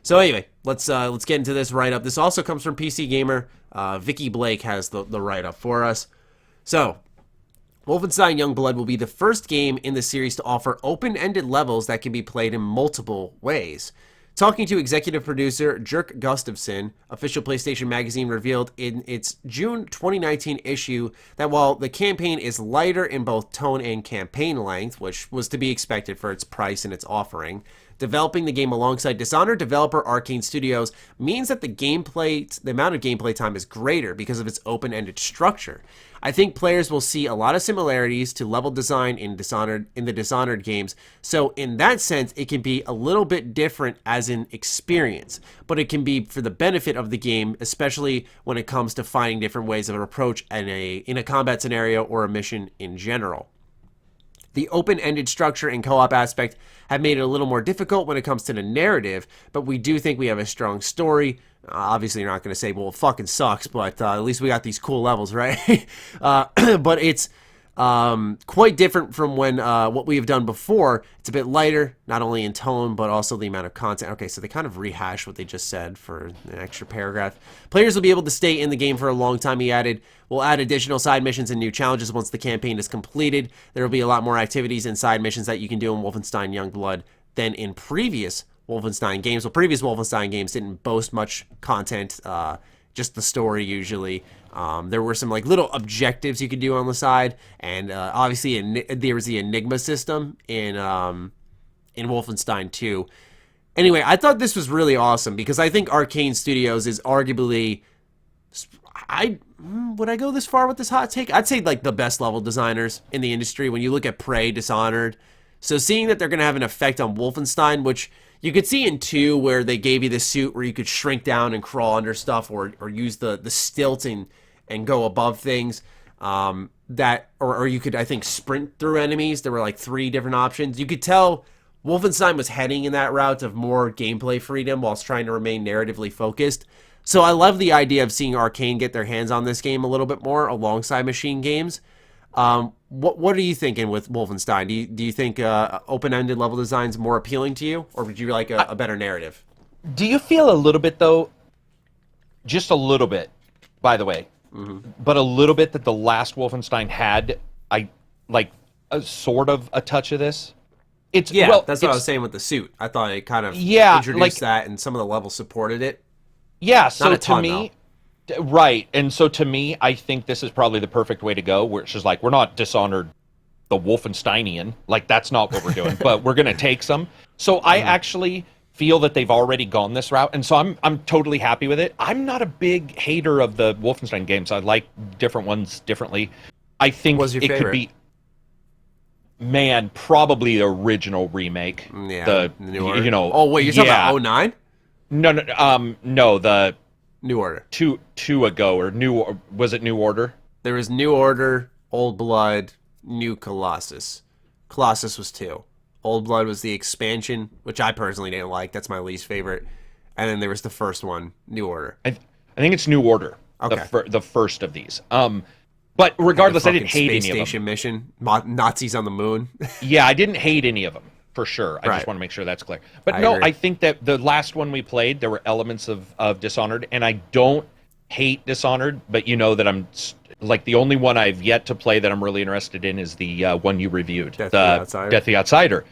So anyway, let's get into this write-up. This also comes from PC Gamer. Vicky Blake has the write-up for us. So, Wolfenstein Youngblood will be the first game in the series to offer open-ended levels that can be played in multiple ways. Talking to executive producer Jerk Gustafson, official PlayStation Magazine revealed in its June 2019 issue that while the campaign is lighter in both tone and campaign length, which was to be expected for its price and its offering, developing the game alongside Dishonored developer Arkane Studios means that the amount of gameplay time is greater because of its open-ended structure. I think players will see a lot of similarities to level design in the Dishonored games, so in that sense, it can be a little bit different as an experience, but it can be for the benefit of the game, especially when it comes to finding different ways of approach in a combat scenario or a mission in general. The open-ended structure and co-op aspect have made it a little more difficult when it comes to the narrative, but we do think we have a strong story. Obviously, you're not going to say, well, it fucking sucks, but at least we got these cool levels, right? But it's quite different from what we have done before. It's a bit lighter, not only in tone, but also the amount of content. Okay, so they kind of rehash what they just said for an extra paragraph. Players will be able to stay in the game for a long time, he added. We'll add additional side missions and new challenges once the campaign is completed. There will be a lot more activities and side missions that you can do in Wolfenstein Youngblood than in previous Wolfenstein games. Well, previous Wolfenstein games didn't boast much content, just the story usually. There were some like little objectives you could do on the side, and obviously there was the Enigma system in Wolfenstein 2. Anyway, I thought this was really awesome because I think Arkane Studios is arguably, would I go this far with this hot take? I'd say like the best level designers in the industry when you look at Prey, Dishonored. So seeing that they're going to have an effect on Wolfenstein, which you could see in 2 where they gave you the suit where you could shrink down and crawl under stuff or use the stilt and go above things. Or you could, I think, sprint through enemies. There were like 3 different options. You could tell Wolfenstein was heading in that route of more gameplay freedom whilst trying to remain narratively focused. So I love the idea of seeing Arkane get their hands on this game a little bit more alongside Machine Games. What are you thinking with Wolfenstein? Do you think open-ended level design is more appealing to you, or would you like a better narrative? Do you feel a little bit, though, just a little bit, by the way, but a little bit that the last Wolfenstein had, a sort of a touch of this? That's what I was saying with the suit. I thought it kind of introduced that, and some of the levels supported it. Yeah, so to me, right, and so to me, I think this is probably the perfect way to go, which is like, we're not Dishonored the Wolfensteinian, like that's not what we're doing, but we're going to take some. So I actually feel that they've already gone this route, and so I'm totally happy with it. I'm not a big hater of the Wolfenstein games. I like different ones differently. I think What's your favorite? Could be, man, probably the original remake. Yeah, the New Order. You know. Oh wait, you're talking about 09? No, the New Order. Two ago, or was it New Order? There was New Order, Old Blood, New Colossus. Colossus was 2. Old Blood was the expansion, which I personally didn't like. That's my least favorite. And then there was the first one, New Order. I think it's New Order. Okay. The first of these. But regardless, I didn't hate any Space Station of them. mission, Nazis on the moon. Yeah, I didn't hate any of them, for sure. I just want to make sure that's clear. But I agree. I think that the last one we played, there were elements of Dishonored, and I don't hate Dishonored, but you know that I'm, like, the only one I've yet to play that I'm really interested in is the one you reviewed, Death the Outsider.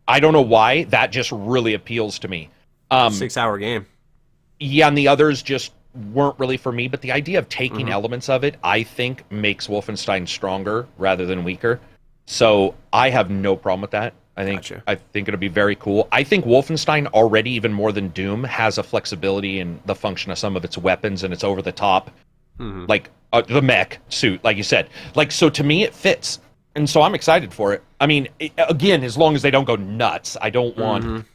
I don't know why, that just really appeals to me. 6-hour game. Yeah, and the others just weren't really for me, but the idea of taking elements of it, I think, makes Wolfenstein stronger rather than weaker. So I have no problem with that. I think it'll be very cool. I think Wolfenstein already, even more than Doom, has a flexibility in the function of some of its weapons, and it's over the top. Like the mech suit, like you said. Like, so to me, it fits. And so I'm excited for it. I mean, again, as long as they don't go nuts, I don't want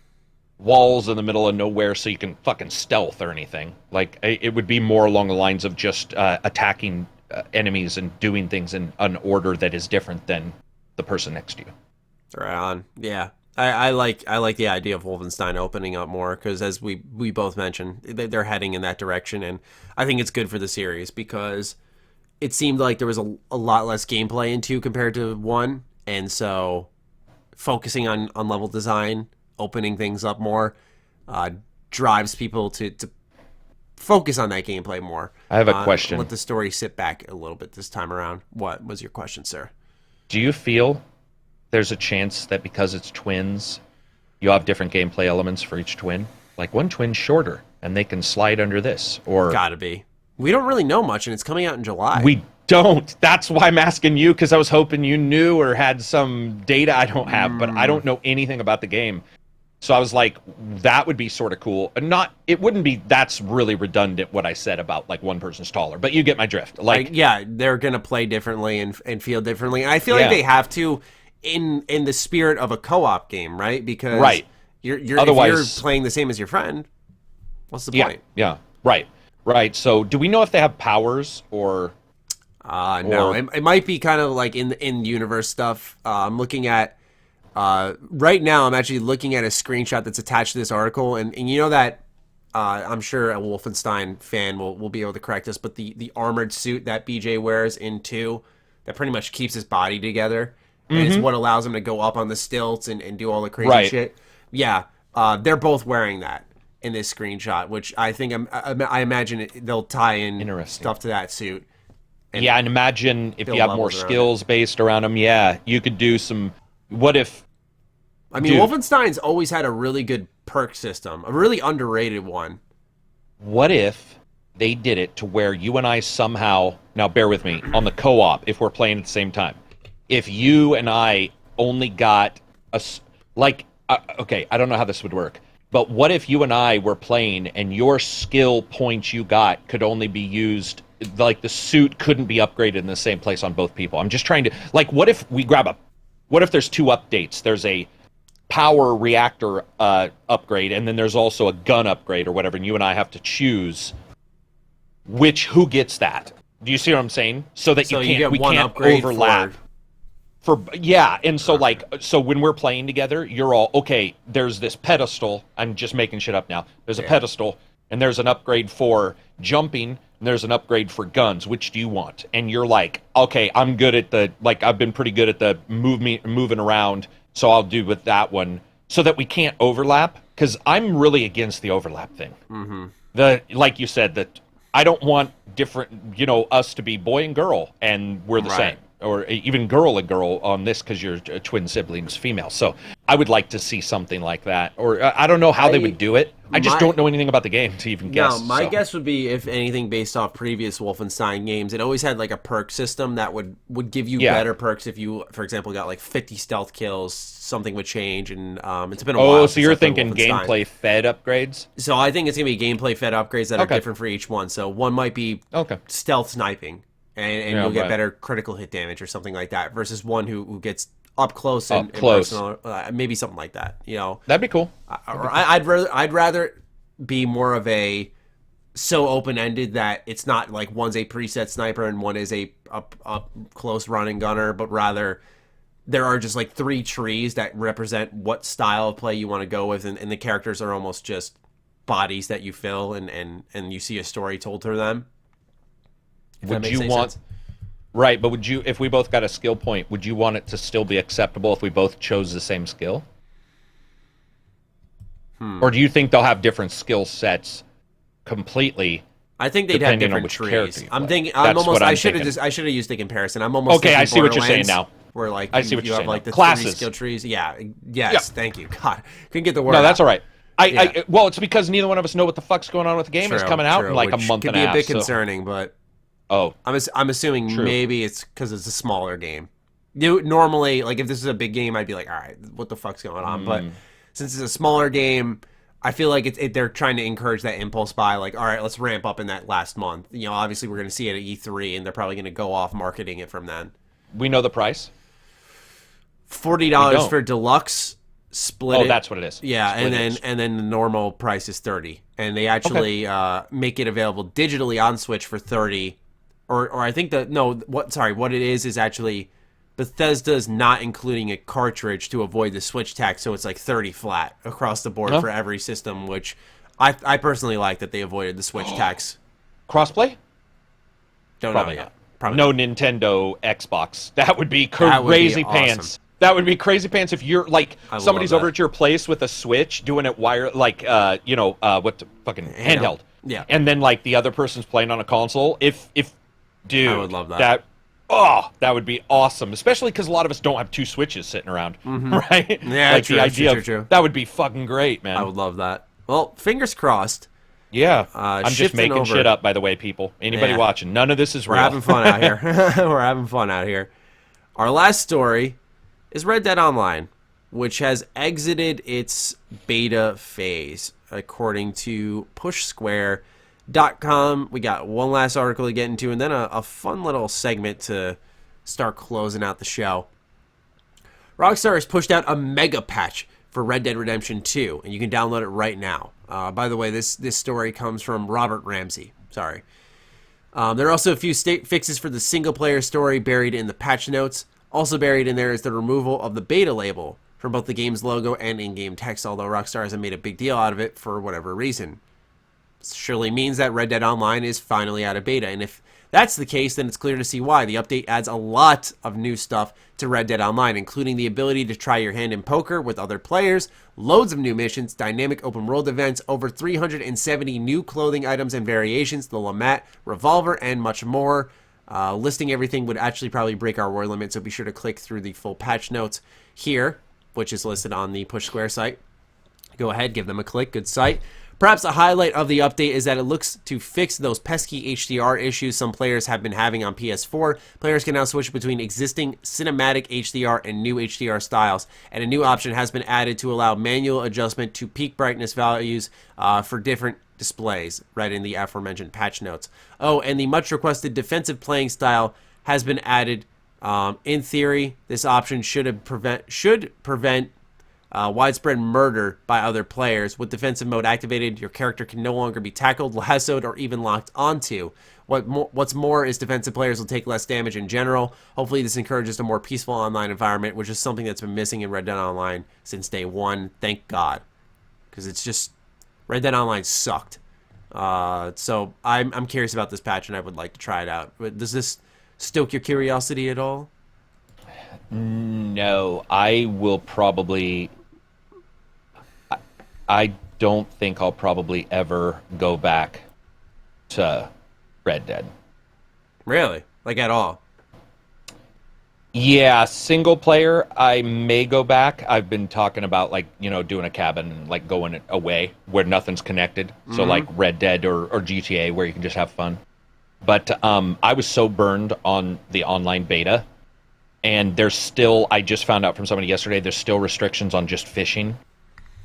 walls in the middle of nowhere so you can fucking stealth or anything. Like, it would be more along the lines of just attacking enemies and doing things in an order that is different than the person next to you. Right on. Yeah. I like the idea of Wolfenstein opening up more because, as we both mentioned, they're heading in that direction, and I think it's good for the series because it seemed like there was a lot less gameplay in 2 compared to 1, and so focusing on level design, opening things up more, drives people to focus on that gameplay more. I have a question. Let the story sit back a little bit this time around. What was your question, sir? Do you feel there's a chance that because it's twins, you have different gameplay elements for each twin? Like, one twin's shorter, and they can slide under this, or... Gotta be. We don't really know much, and it's coming out in July. We don't. That's why I'm asking you, because I was hoping you knew or had some data I don't have, but I don't know anything about the game. So I was like, that would be sort of cool. It wouldn't be, that's really redundant what I said about, like, one person's taller, but you get my drift. Like, yeah, they're going to play differently and feel differently. And I feel like they have to in the spirit of a co-op game, right? Because you're otherwise, if you're playing the same as your friend, what's the point? Yeah, right. So do we know if they have powers or... No, it might be kind of like in universe stuff. I'm looking at... right now, I'm actually looking at a screenshot that's attached to this article, and you know that I'm sure a Wolfenstein fan will be able to correct us, but the armored suit that BJ wears in 2 that pretty much keeps his body together, and it's what allows him to go up on the stilts and do all the crazy shit. Yeah, they're both wearing that in this screenshot, which I think I imagine they'll tie in stuff to that suit. And imagine if you have more skills based around them. Yeah, you could do some... What if... I mean, Wolfenstein's always had a really good perk system, a really underrated one. What if they did it to where you and I somehow... Now, bear with me. On the co-op, if we're playing at the same time. If you and I only got a... Like, okay, I don't know how this would work. But what if you and I were playing and your skill points you got could only be used, like the suit couldn't be upgraded in the same place on both people? I'm just trying to, like, what if there's 2 updates? There's a power reactor upgrade, and then there's also a gun upgrade or whatever, and you and I have to choose who gets that. Do you see what I'm saying? So that we can't overlap. And so when we're playing together, you're all, okay, there's this pedestal, I'm just making shit up now. There's a pedestal, and there's an upgrade for jumping, and there's an upgrade for guns. Which do you want? And you're like, okay, I'm good at I've been pretty good at the moving around, so I'll do with that one, so that we can't overlap, because I'm really against the overlap thing. Mm-hmm. Like you said, that I don't want different, us to be boy and girl, and we're the same. Or even girl and girl on this, because you're twin siblings female. So I would like to see something like that. Or I don't know how they would do it. I just don't know anything about the game to even guess. No, my guess would be, if anything, based off previous Wolfenstein games, it always had like a perk system that would give you better perks if you, for example, got like 50 stealth kills. Something would change, and it's been a while. Oh, so you're thinking gameplay fed upgrades? So I think it's gonna be gameplay fed upgrades that are different for each one. So one might be stealth sniping. And you'll get better critical hit damage or something like that, versus one who gets up close and personal, maybe something like that. That'd be cool. I'd rather be more of a so open ended that it's not like one's a preset sniper and one is a close running gunner, but rather there are just like 3 trees that represent what style of play you want to go with, and the characters are almost just bodies that you fill, and you see a story told through them. Would you want, right, but would you, if we both got a skill point, would you want it to still be acceptable if we both chose the same skill? Or do you think they'll have different skill sets completely? I think they'd have different trees. I should have used the comparison. I'm almost okay. I see what you're saying now. Where like I see what you're saying. Like the classes, 3 skill trees. Yes. Thank you. God, couldn't get the word. No, that's all right. Well, it's because neither one of us know what the fuck's going on with the game. It's coming out in like a month and a half. Could be a bit concerning, but. Oh, I'm assuming maybe it's because it's a smaller game. Normally, like if this is a big game, I'd be like, all right, what the fuck's going on? But since it's a smaller game, I feel like they're trying to encourage that impulse buy. Like, all right, let's ramp up in that last month. Obviously we're going to see it at E3, and they're probably going to go off marketing it from then. We know the price. $40 for deluxe. Split it. That's what it is. Yeah, and then the normal price is $30, and they actually make it available digitally on Switch for $30. Or I think what it is actually Bethesda's not including a cartridge to avoid the Switch tax, so it's like $30 flat across the board for every system, which I personally like that they avoided the Switch tax. Crossplay? Don't know yet. Probably no Nintendo Xbox. That would be crazy pants. Awesome. That would be crazy pants if you're like somebody's over at your place with a Switch doing it what the fucking handheld. Yeah. And then like the other person's playing on a console. Dude, I would love that. That would be awesome, especially because a lot of us don't have 2 Switches sitting around, right? Yeah, like true, the idea true. That would be fucking great, man. I would love that. Well, fingers crossed. Yeah, I'm just making shit up, by the exited Anybody watching? None of this is real. We're having fun out here. We're having fun out here. Our last story is Red Dead Online, which has exited its beta phase, according to PushSquare.com. We got one last article to get into, and then a fun little segment to start closing out the show. Rockstar has pushed out a mega patch for Red Dead Redemption 2, and you can download it right now. By the way, this story comes from Robert Ramsey. Sorry. There are also a few fixes for the single-player story buried in the patch notes. Also buried in there is the removal of the beta label from both the game's logo and in-game text, although Rockstar hasn't made a big deal out of it for whatever reason. Surely means that Red Dead Online is finally out of beta, and if that's the case, then it's clear to see why. The update adds a lot of new stuff to Red Dead Online, including the ability to try your hand in poker with other players, loads of new missions, dynamic open world events, over 370 new clothing items and variations, the Lamette revolver, and much more. Listing everything would actually probably break our word limit, so be sure to click through the full patch notes here, which is listed on the Push Square site. Go ahead, give them a click. Good site. Perhaps a highlight of the update is that it looks to fix those pesky HDR issues some players have been having on PS4. Players can now switch between existing cinematic HDR and new HDR styles, and a new option has been added to allow manual adjustment to peak brightness values for different displays, right in the aforementioned patch notes. Oh, and the much requested defensive playing style has been added. In theory, this option should prevent widespread murder by other players. With defensive mode activated, your character can no longer be tackled, lassoed, or even locked onto. What's more is defensive players will take less damage in general. Hopefully this encourages a more peaceful online environment, which is something that's been missing in Red Dead Online since day one. Thank God. Because it's just... Red Dead Online sucked. So I'm curious about this patch, and I would like to try it out. Does this stoke your curiosity at all? No, I will probably... I don't think I'll probably ever go back to Red Dead. Really? Like at all? Yeah, single player, I may go back. I've been talking about, like, you know, doing a cabin and, like, going away where nothing's connected. Mm-hmm. So, like, Red Dead or GTA where you can just have fun. But I was so burned on the online beta. And there's still, I just found out from somebody yesterday, there's still restrictions on just fishing.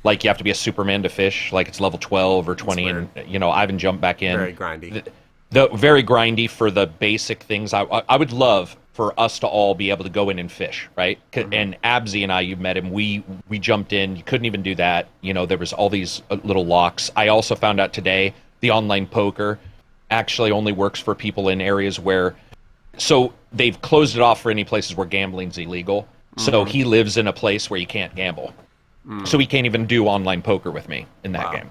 Like, you have to be a Superman to fish. Like, it's level 12 or 20. And, you know, I haven't jumped back in. Very grindy. Very grindy for the basic things. I would love for us to all be able to go in and fish, right? Mm-hmm. And Absy and I, you met him, we jumped in. You couldn't even do that. You know, there was all these little locks. I also found out today the online poker actually only works for people in areas where... So they've closed it off for any places where gambling's illegal. Mm-hmm. So he lives in a place where you can't gamble. Mm. So he can't even do online poker with me in that game.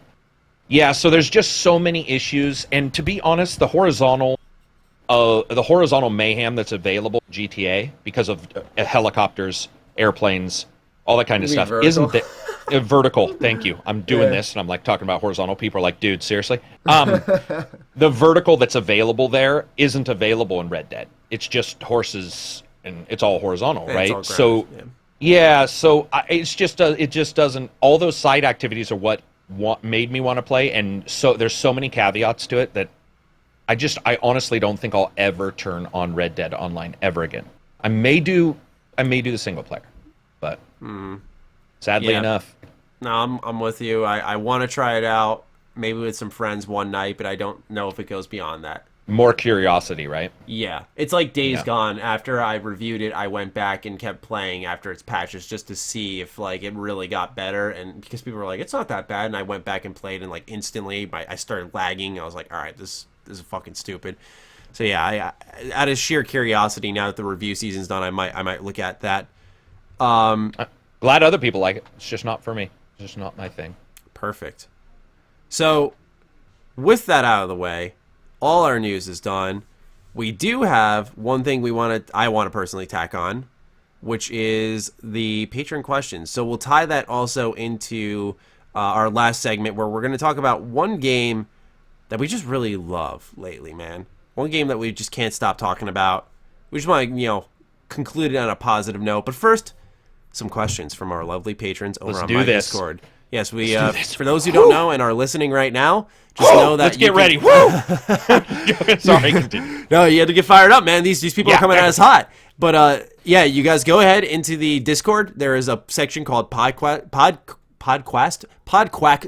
Yeah, so there's just so many issues. And to be honest, the horizontal mayhem that's available in GTA because of helicopters, airplanes, all that kind of stuff isn't that vertical. Thank you. I'm doing this and I'm like talking about horizontal. People are like, dude, seriously? The vertical that's available there isn't available in Red Dead. It's just horses and it's all horizontal, right? All so it's just it just doesn't. All those side activities are what made me want to play, and so there's so many caveats to it that I honestly don't think I'll ever turn on Red Dead Online ever again. I may do the single player, but sadly enough. No, I'm with you. I want to try it out, maybe with some friends one night, but I don't know if it goes beyond that. More curiosity, right? Yeah. It's like Days Gone. After I reviewed it, I went back and kept playing after its patches just to see if, like, it really got better. And because people were like, it's not that bad. And I went back and played, and, like, instantly I started lagging. I was like, all right, this is fucking stupid. So, yeah, out of sheer curiosity, now that the review season's done, I might look at that. Glad other people like it. It's just not for me. It's just not my thing. Perfect. So, with that out of the way, all our news is done. We do have one thing I want to personally tack on, which is the patron questions. So we'll tie that also into our last segment, where we're going to talk about one game that we just really love lately, man. One game that we just can't stop talking about. We just want to, conclude it on a positive note. But first, some questions from our lovely patrons over on my Discord. Yes, we. For those who don't know and are listening right now, just know that. Let's get ready. Woo! Sorry, continue. No, you had to get fired up, man. These people are coming at us hot. But you guys go ahead into the Discord. There is a section called Podquack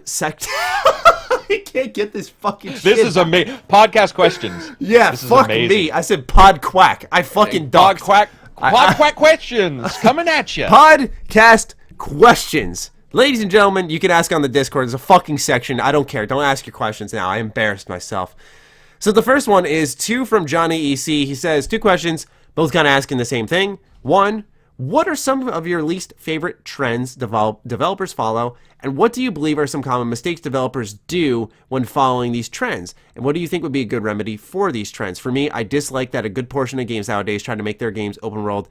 sect. I can't get this fucking shit. This is amazing. Podcast questions. Yeah, fuck me. I said Podquack. I fucking ducked. Podquack questions coming at you. Podcast questions. Ladies and gentlemen, you can ask on the Discord. There's a fucking section. I don't care. Don't ask your questions now. I embarrassed myself. So the first one is 2 from Johnny EC. He says, 2 questions, both kind of asking the same thing. 1, what are some of your least favorite trends developers follow? And what do you believe are some common mistakes developers do when following these trends? And what do you think would be a good remedy for these trends? For me, I dislike that a good portion of games nowadays try to make their games open world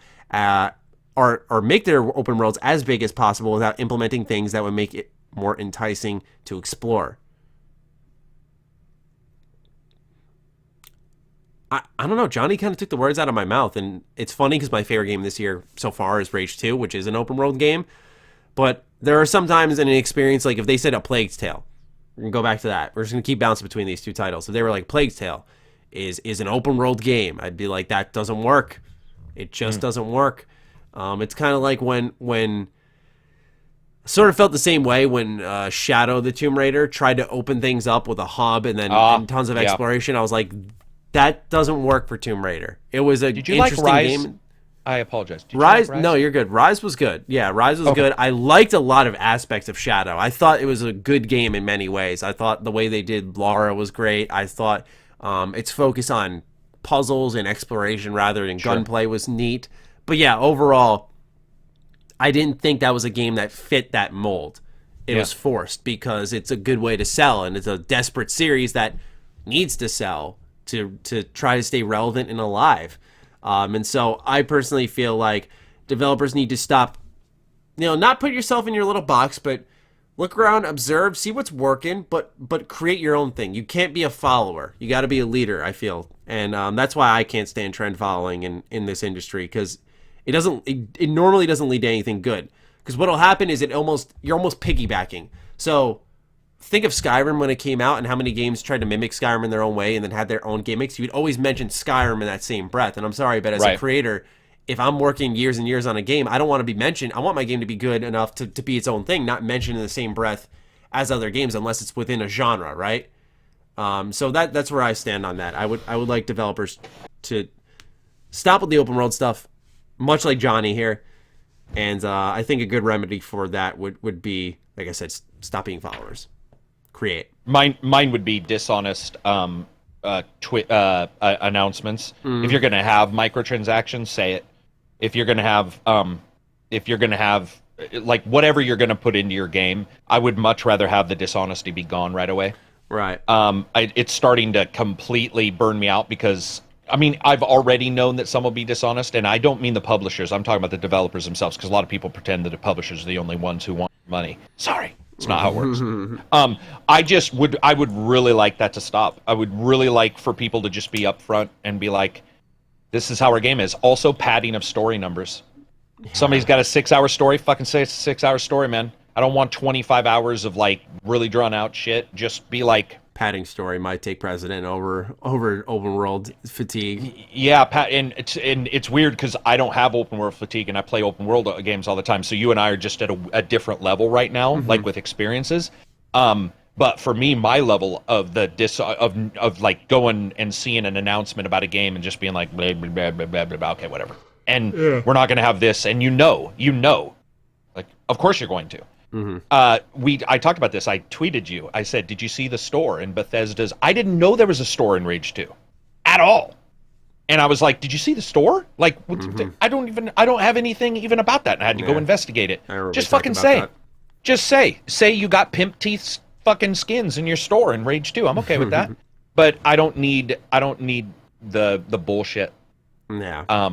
or make their open worlds as big as possible without implementing things that would make it more enticing to explore. I don't know. Johnny kind of took the words out of my mouth, and it's funny because my favorite game this year so far is Rage 2, which is an open world game. But there are sometimes in an experience, like if they said A Plague's Tale, We're gonna go back to that. We're just gonna keep bouncing between these two titles. If they were like Plague Tale is an open world game, I'd be like, that doesn't work. It just doesn't work. It's kind of like when sort of felt the same way when Shadow the Tomb Raider tried to open things up with a hub and then and tons of exploration. I was like, that doesn't work for Tomb Raider. It was a interesting game. I apologize. Did Rise? You like Rise? No, you're good. Rise was good. Yeah, Rise was good. I liked a lot of aspects of Shadow. I thought it was a good game in many ways. I thought the way they did Lara was great. I thought its focus on puzzles and exploration rather than gunplay was neat. But yeah, overall, I didn't think that was a game that fit that mold. It was forced because it's a good way to sell, and it's a desperate series that needs to sell to try to stay relevant and alive. And so I personally feel like developers need to stop, not put yourself in your little box, but look around, observe, see what's working, but create your own thing. You can't be a follower. You got to be a leader, I feel. And that's why I can't stand trend following in this industry, because it normally doesn't lead to anything good. Because what'll happen is you're almost piggybacking. So think of Skyrim when it came out and how many games tried to mimic Skyrim in their own way and then had their own gimmicks. You'd always mention Skyrim in that same breath. And I'm sorry, but as a creator, if I'm working years and years on a game, I don't want to be mentioned. I want my game to be good enough to be its own thing, not mentioned in the same breath as other games unless it's within a genre, right? So that's where I stand on that. I would like developers to stop with the open world stuff, much like Johnny here. And I think a good remedy for that would be, like I said, stop being followers. Create. Mine would be dishonest announcements. If you're going to have microtransactions, say it. If you're going to have like whatever you're going to put into your game, I would much rather have the dishonesty be gone right away. Right. It's starting to completely burn me out because I've already known that some will be dishonest, and I don't mean the publishers. I'm talking about the developers themselves, because a lot of people pretend that the publishers are the only ones who want money. Sorry. It's not how it works. I would really like that to stop. I would really like for people to just be upfront and be like, this is how our game is. Also, padding of story numbers. Yeah. Somebody's got a 6-hour story, fucking say it's a 6-hour story, man. I don't want 25 hours of like really drawn out shit. Just be like, padding story might take precedent over open world fatigue. Yeah, and it's weird because I don't have open world fatigue and I play open world games all the time. So you and I are just at a different level right now, like with experiences. But for me, my level of of like going and seeing an announcement about a game and just being like blah blah blah blah blah, blah okay, whatever. And we're not going to have this, and you know, like of course you're going to. I talked about this. I tweeted you. I said, did you see the store in Bethesda's? I didn't know there was a store in Rage 2 at all. And I was like, did you see the store? Like, I don't have anything even about that. And I had to go investigate it. Just fucking say. That. Just say you got pimp teeth fucking skins in your store in Rage 2. I'm okay with that. But I don't need the bullshit. Yeah.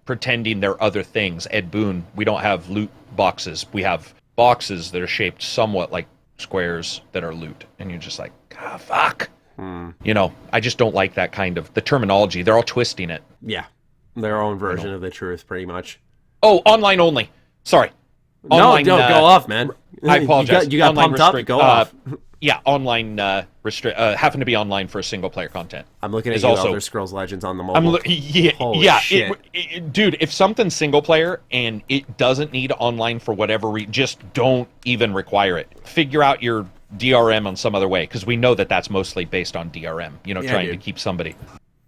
Pretending they're other things. Ed Boon, we don't have loot boxes. We have boxes that are shaped somewhat like squares that are loot, and you're just like, fuck. I just don't like that kind of the terminology. They're all twisting it. Yeah, their own version of the truth, pretty much. Oh, online only. Sorry. Online, no, go off, man. I apologize. You got pumped up. Go off. Yeah, online happen to be online for single player content. I'm looking at Elder Scrolls Legends on the mobile. Dude, if something's single player and it doesn't need online for whatever reason, just don't even require it. Figure out your DRM on some other way, because we know that that's mostly based on DRM. Trying to keep somebody.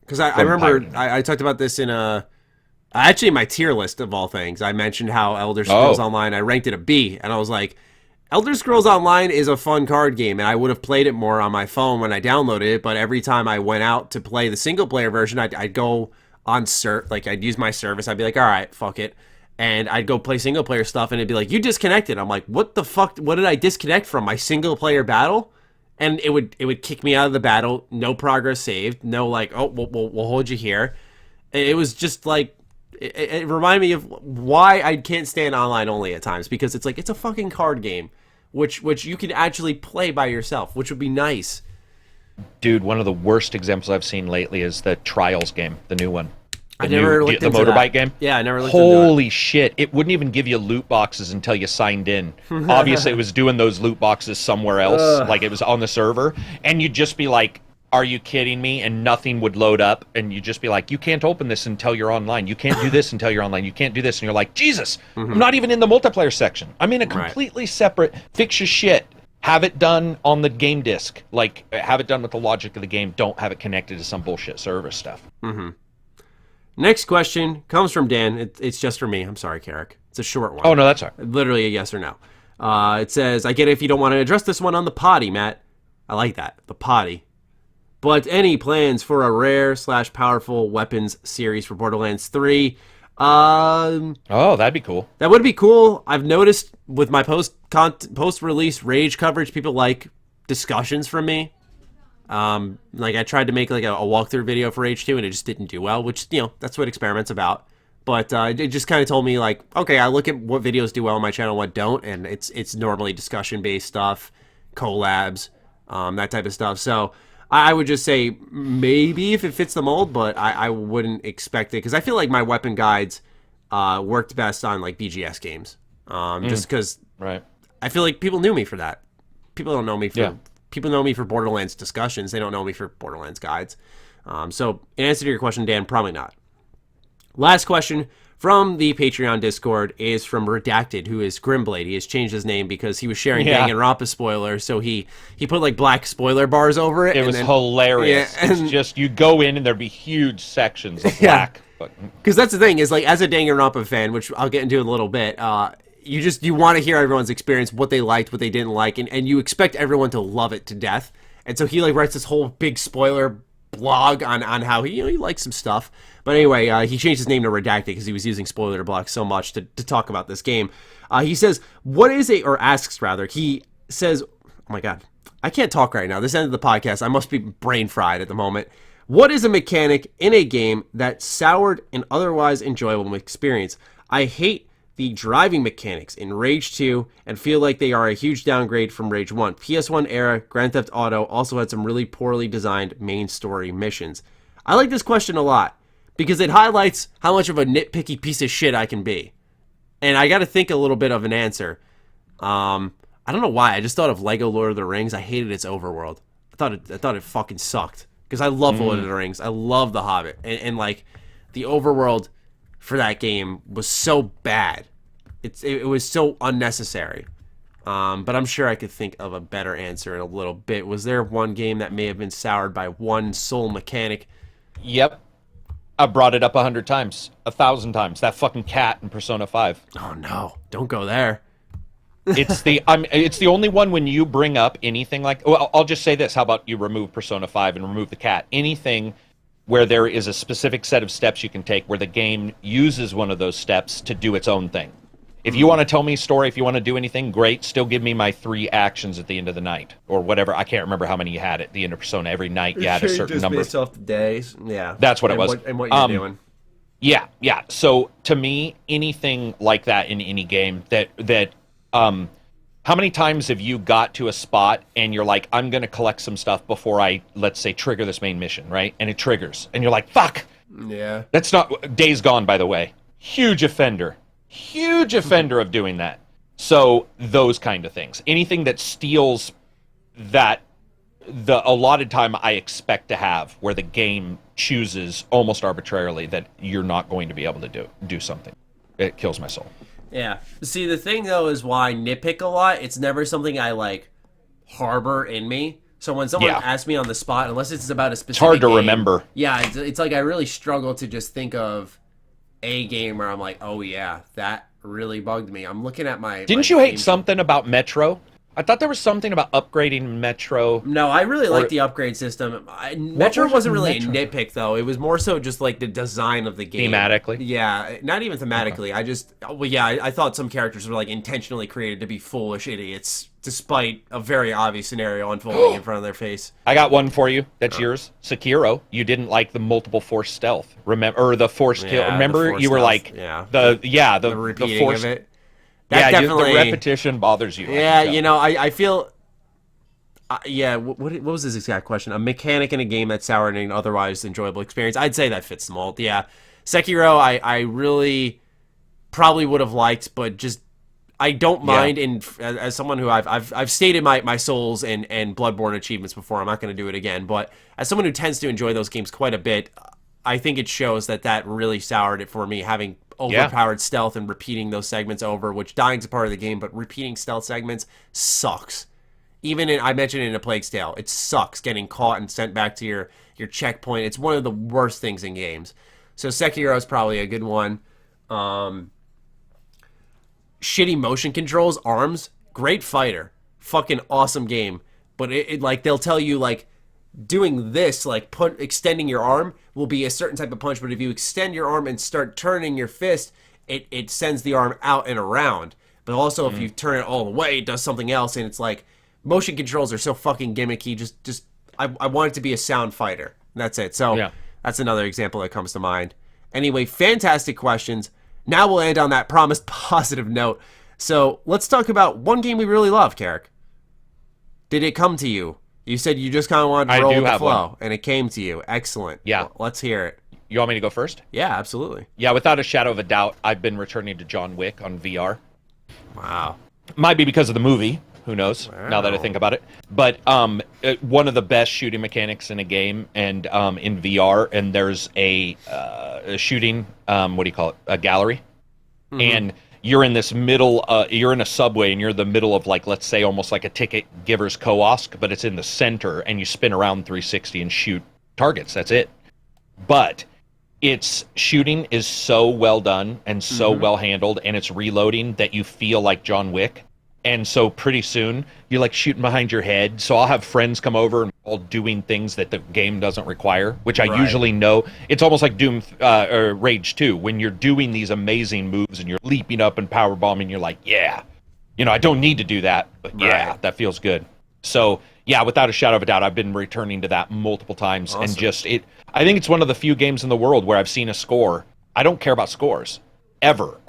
Because I remember I talked about this in actually my tier list of all things. I mentioned how Elder Scrolls Online, I ranked it a B, and I was like, Elder Scrolls Online is a fun card game, and I would have played it more on my phone when I downloaded it, but every time I went out to play the single-player version, I'd go on I'd use my service, I'd be like, all right, fuck it, and I'd go play single-player stuff, and it'd be like, you disconnected. I'm like, what the fuck, what did I disconnect from, my single-player battle? And it would kick me out of the battle, no progress saved, no like, oh, we'll hold you here. It was just like, it reminded me of why I can't stand online only at times, because it's like, it's a fucking card game, which you can actually play by yourself, which would be nice. Dude, one of the worst examples I've seen lately is the Trials game, the new one. I never looked the into motorbike that. game. Yeah, I never looked into it. Holy shit! It wouldn't even give you loot boxes until you signed in. Obviously, it was doing those loot boxes somewhere else, like it was on the server, and you'd just be like, "Are you kidding me?" And nothing would load up, and you'd just be like, "You can't open this until you're online. You can't do this until you're online. You can't do this," and you're like, "Jesus, I'm not even in the multiplayer section. I'm in a completely separate. Fix your shit." Have it done on the game disc. Like, have it done with the logic of the game. Don't have it connected to some bullshit server stuff. Next question comes from Dan. It's just for me. I'm sorry, Karak. It's a short one. Oh, no, that's all right. Literally a yes or no. It says, I get it if you don't want to address this one on the potty, Matt. I like that. The potty. But any plans for a rare/powerful weapons series for Borderlands 3? Oh, that'd be cool. That would be cool. I've noticed with my post-release rage coverage, people like discussions from me. Like I tried to make like a walkthrough video for H2 and it just didn't do well, which, you know, that's what experiment's about. But it just kind of told me like, okay, I look at what videos do well on my channel, what don't, and it's normally discussion-based stuff, collabs, that type of stuff. So I would just say maybe if it fits the mold, but I wouldn't expect it because I feel like my weapon guides worked best on like BGS games, just because I feel like people knew me for that. People don't know me for people know me for Borderlands discussions. They don't know me for Borderlands guides. So in answer to your question, Dan, probably not. Last question from the Patreon Discord is from Redacted, who is Grimblade. He has changed his name because he was sharing Danganronpa spoilers, so he put like black spoiler bars over it. It was hilarious. Yeah, it's just, you go in and there'd be huge sections of black. Because that's the thing, is like as a Danganronpa fan, which I'll get into in a little bit, you want to hear everyone's experience, what they liked, what they didn't like, and you expect everyone to love it to death. And so he like writes this whole big spoiler blog on how he likes some stuff. But anyway, he changed his name to Redacted because he was using spoiler blocks so much to talk about this game. He says, he says, oh my god, I can't talk right now. This end of the podcast, I must be brain fried at the moment. What is a mechanic in a game that soured an otherwise enjoyable experience? I hate the driving mechanics in Rage 2 and feel like they are a huge downgrade from Rage 1. PS1 era Grand Theft Auto also had some really poorly designed main story missions. I like this question a lot because it highlights how much of a nitpicky piece of shit I can be. And I got to think a little bit of an answer. I don't know why. I just thought of Lego Lord of the Rings. I hated its overworld. I thought it fucking sucked because I love Lord of the Rings. I love The Hobbit. And like the overworld for that game was so bad. It was so unnecessary. But I'm sure I could think of a better answer in a little bit. Was there one game that may have been soured by one sole mechanic? Yep. I brought it up 100 times, 1,000 times. That fucking cat in Persona 5. Oh no, don't go there. It's the only one when you bring up anything like. Well, I'll just say this. How about you remove Persona 5 and remove the cat? Anything where there is a specific set of steps you can take where the game uses one of those steps to do its own thing. If you want to tell me a story, if you want to do anything, great. Still give me my 3 actions at the end of the night. Or whatever. I can't remember how many you had at the end of Persona. Every night you had a certain number. Based off the days. Yeah. That's what it was. And what you're doing. Yeah. So, to me, anything like that in any game how many times have you got to a spot and you're like, I'm going to collect some stuff before I, let's say, trigger this main mission, right? And it triggers. And you're like, fuck! Yeah. That's not... Days Gone, by the way. Huge offender of doing that. So, those kind of things. Anything that steals that the allotted time I expect to have, where the game chooses almost arbitrarily that you're not going to be able to do something. It kills my soul. Yeah. See, the thing, though, is why I nitpick a lot. It's never something I, like, harbor in me. So when someone asks me on the spot, unless it's about a specific It's hard to game, remember. Yeah, it's like I really struggle to just think of a game where I'm like, oh, yeah, that really bugged me. I'm looking at my... Didn't you hate something about Metro? I thought there was something about upgrading Metro. No, I really like the upgrade system. Metro wasn't really a nitpick, though. It was more so just like the design of the game. Thematically? Yeah, not even thematically. Okay. I thought some characters were like intentionally created to be foolish idiots, despite a very obvious scenario unfolding in front of their face. I got one for you. That's yours. Sekiro. You didn't like the multiple force stealth. Remember the force kill? Remember you were like the repeating force of it. That definitely, the repetition bothers you. Yeah, I feel... what was his exact question? A mechanic in a game that soured an otherwise enjoyable experience. I'd say that fits the mold, yeah. Sekiro, I really probably would have liked, but just I don't mind. As someone who I've stated my Souls and Bloodborne achievements before, I'm not going to do it again. But as someone who tends to enjoy those games quite a bit, I think it shows that really soured it for me, having overpowered stealth and repeating those segments over. Which dying's a part of the game, but repeating stealth segments sucks. Even I mentioned it in A Plague's Tale, it sucks getting caught and sent back to your checkpoint. It's one of the worst things in games. So Sekiro is probably a good one. Shitty motion controls, ARMS, great fighter, fucking awesome game. But it like they'll tell you like doing this, like extending your arm will be a certain type of punch, but if you extend your arm and start turning your fist, it sends the arm out and around. But also if you turn it all the way, it does something else, and it's like motion controls are so fucking gimmicky. Just I want it to be a sound fighter. And that's it. So that's another example that comes to mind. Anyway, fantastic questions. Now we'll end on that promised positive note. So let's talk about one game we really love, Karak. Did it come to you? You said you just kind of wanted to roll with the flow, and it came to you. Excellent. Yeah. Well, let's hear it. You want me to go first? Yeah, absolutely. Yeah, without a shadow of a doubt, I've been returning to John Wick on VR. Wow. Might be because of the movie. Who knows? Wow. Now that I think about it. But one of the best shooting mechanics in a game and in VR, and there's a shooting, what do you call it? A gallery. Mm-hmm. And you're in this middle, you're in a subway, and you're in the middle of, like, let's say almost like a ticket giver's kiosk, but it's in the center, and you spin around 360 and shoot targets. That's it. But its shooting is so well done and so well handled, and it's reloading that you feel like John Wick. And so pretty soon, you're like shooting behind your head. So I'll have friends come over and all doing things that the game doesn't require, which I usually know. It's almost like Doom or Rage 2. When you're doing these amazing moves and you're leaping up and power bombing, you're like, yeah, I don't need to do that. But yeah, that feels good. So yeah, without a shadow of a doubt, I've been returning to that multiple times. Awesome. And just I think it's one of the few games in the world where I've seen a score. I don't care about scores ever.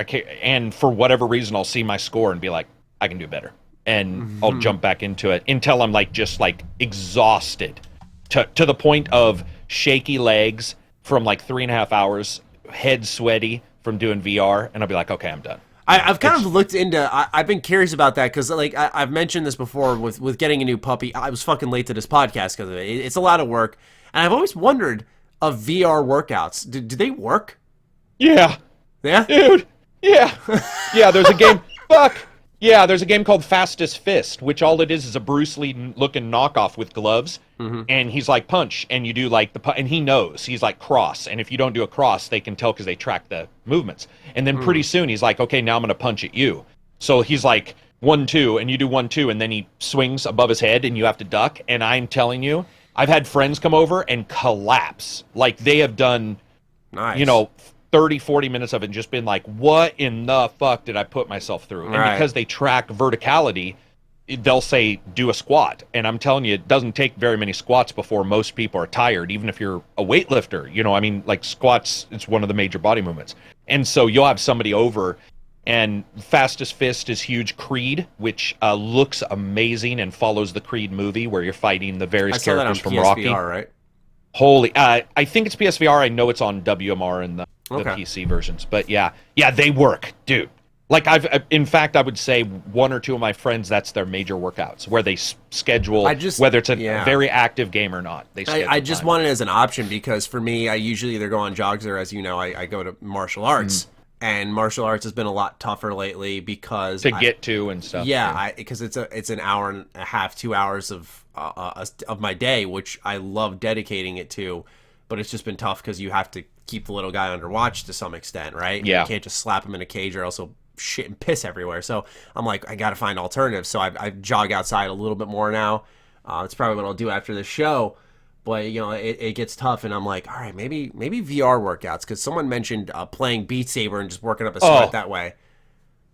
And for whatever reason, I'll see my score and be like, I can do better, and I'll jump back into it until I'm just exhausted to the point of shaky legs from 3.5 hours, head sweaty from doing VR, and I'll be like, okay, I'm done. I've kind of looked into. I've been curious about that because I've mentioned this before with getting a new puppy. I was fucking late to this podcast because of it. It's a lot of work, and I've always wondered of VR workouts. Do they work? Yeah, dude. Yeah, yeah. There's a game. Fuck. Yeah, there's a game called Fastest Fist, which all it is a Bruce Lee-looking knockoff with gloves, and he's like, punch, and you do and he knows, he's like, cross, and if you don't do a cross, they can tell because they track the movements, and then pretty soon he's like, okay, now I'm going to punch at you. So he's like, 1-2, and you do 1-2, and then he swings above his head, and you have to duck, and I'm telling you, I've had friends come over and collapse. Like, they have done, 30, 40 minutes of it and just been like, what in the fuck did I put myself through? And because they track verticality, they'll say, do a squat. And I'm telling you, it doesn't take very many squats before most people are tired, even if you're a weightlifter. Squats, it's one of the major body movements. And so you'll have somebody over, and Fastest Fist is huge Creed, which looks amazing and follows the Creed movie where you're fighting the various characters from Rocky. Right? Holy, I think it's PSVR. I know it's on WMR and the PC versions, but yeah, they work, dude. In fact, I would say one or two of my friends, that's their major workouts where they schedule, whether it's a very active game or not. I just want it as an option because for me, I usually either go on jogs or, as you know, I go to martial arts, and martial arts has been a lot tougher lately because to get to and stuff. Yeah, because it's an hour and a half, 2 hours of my day, which I love dedicating it to, but it's just been tough because you have to keep the little guy under watch to some extent, right? Yeah. You can't just slap him in a cage or else he'll shit and piss everywhere. So I'm like, I got to find alternatives. So I jog outside a little bit more now. It's probably what I'll do after this show. But, it gets tough, and I'm like, all right, maybe VR workouts, because someone mentioned playing Beat Saber and just working up a sweat that way.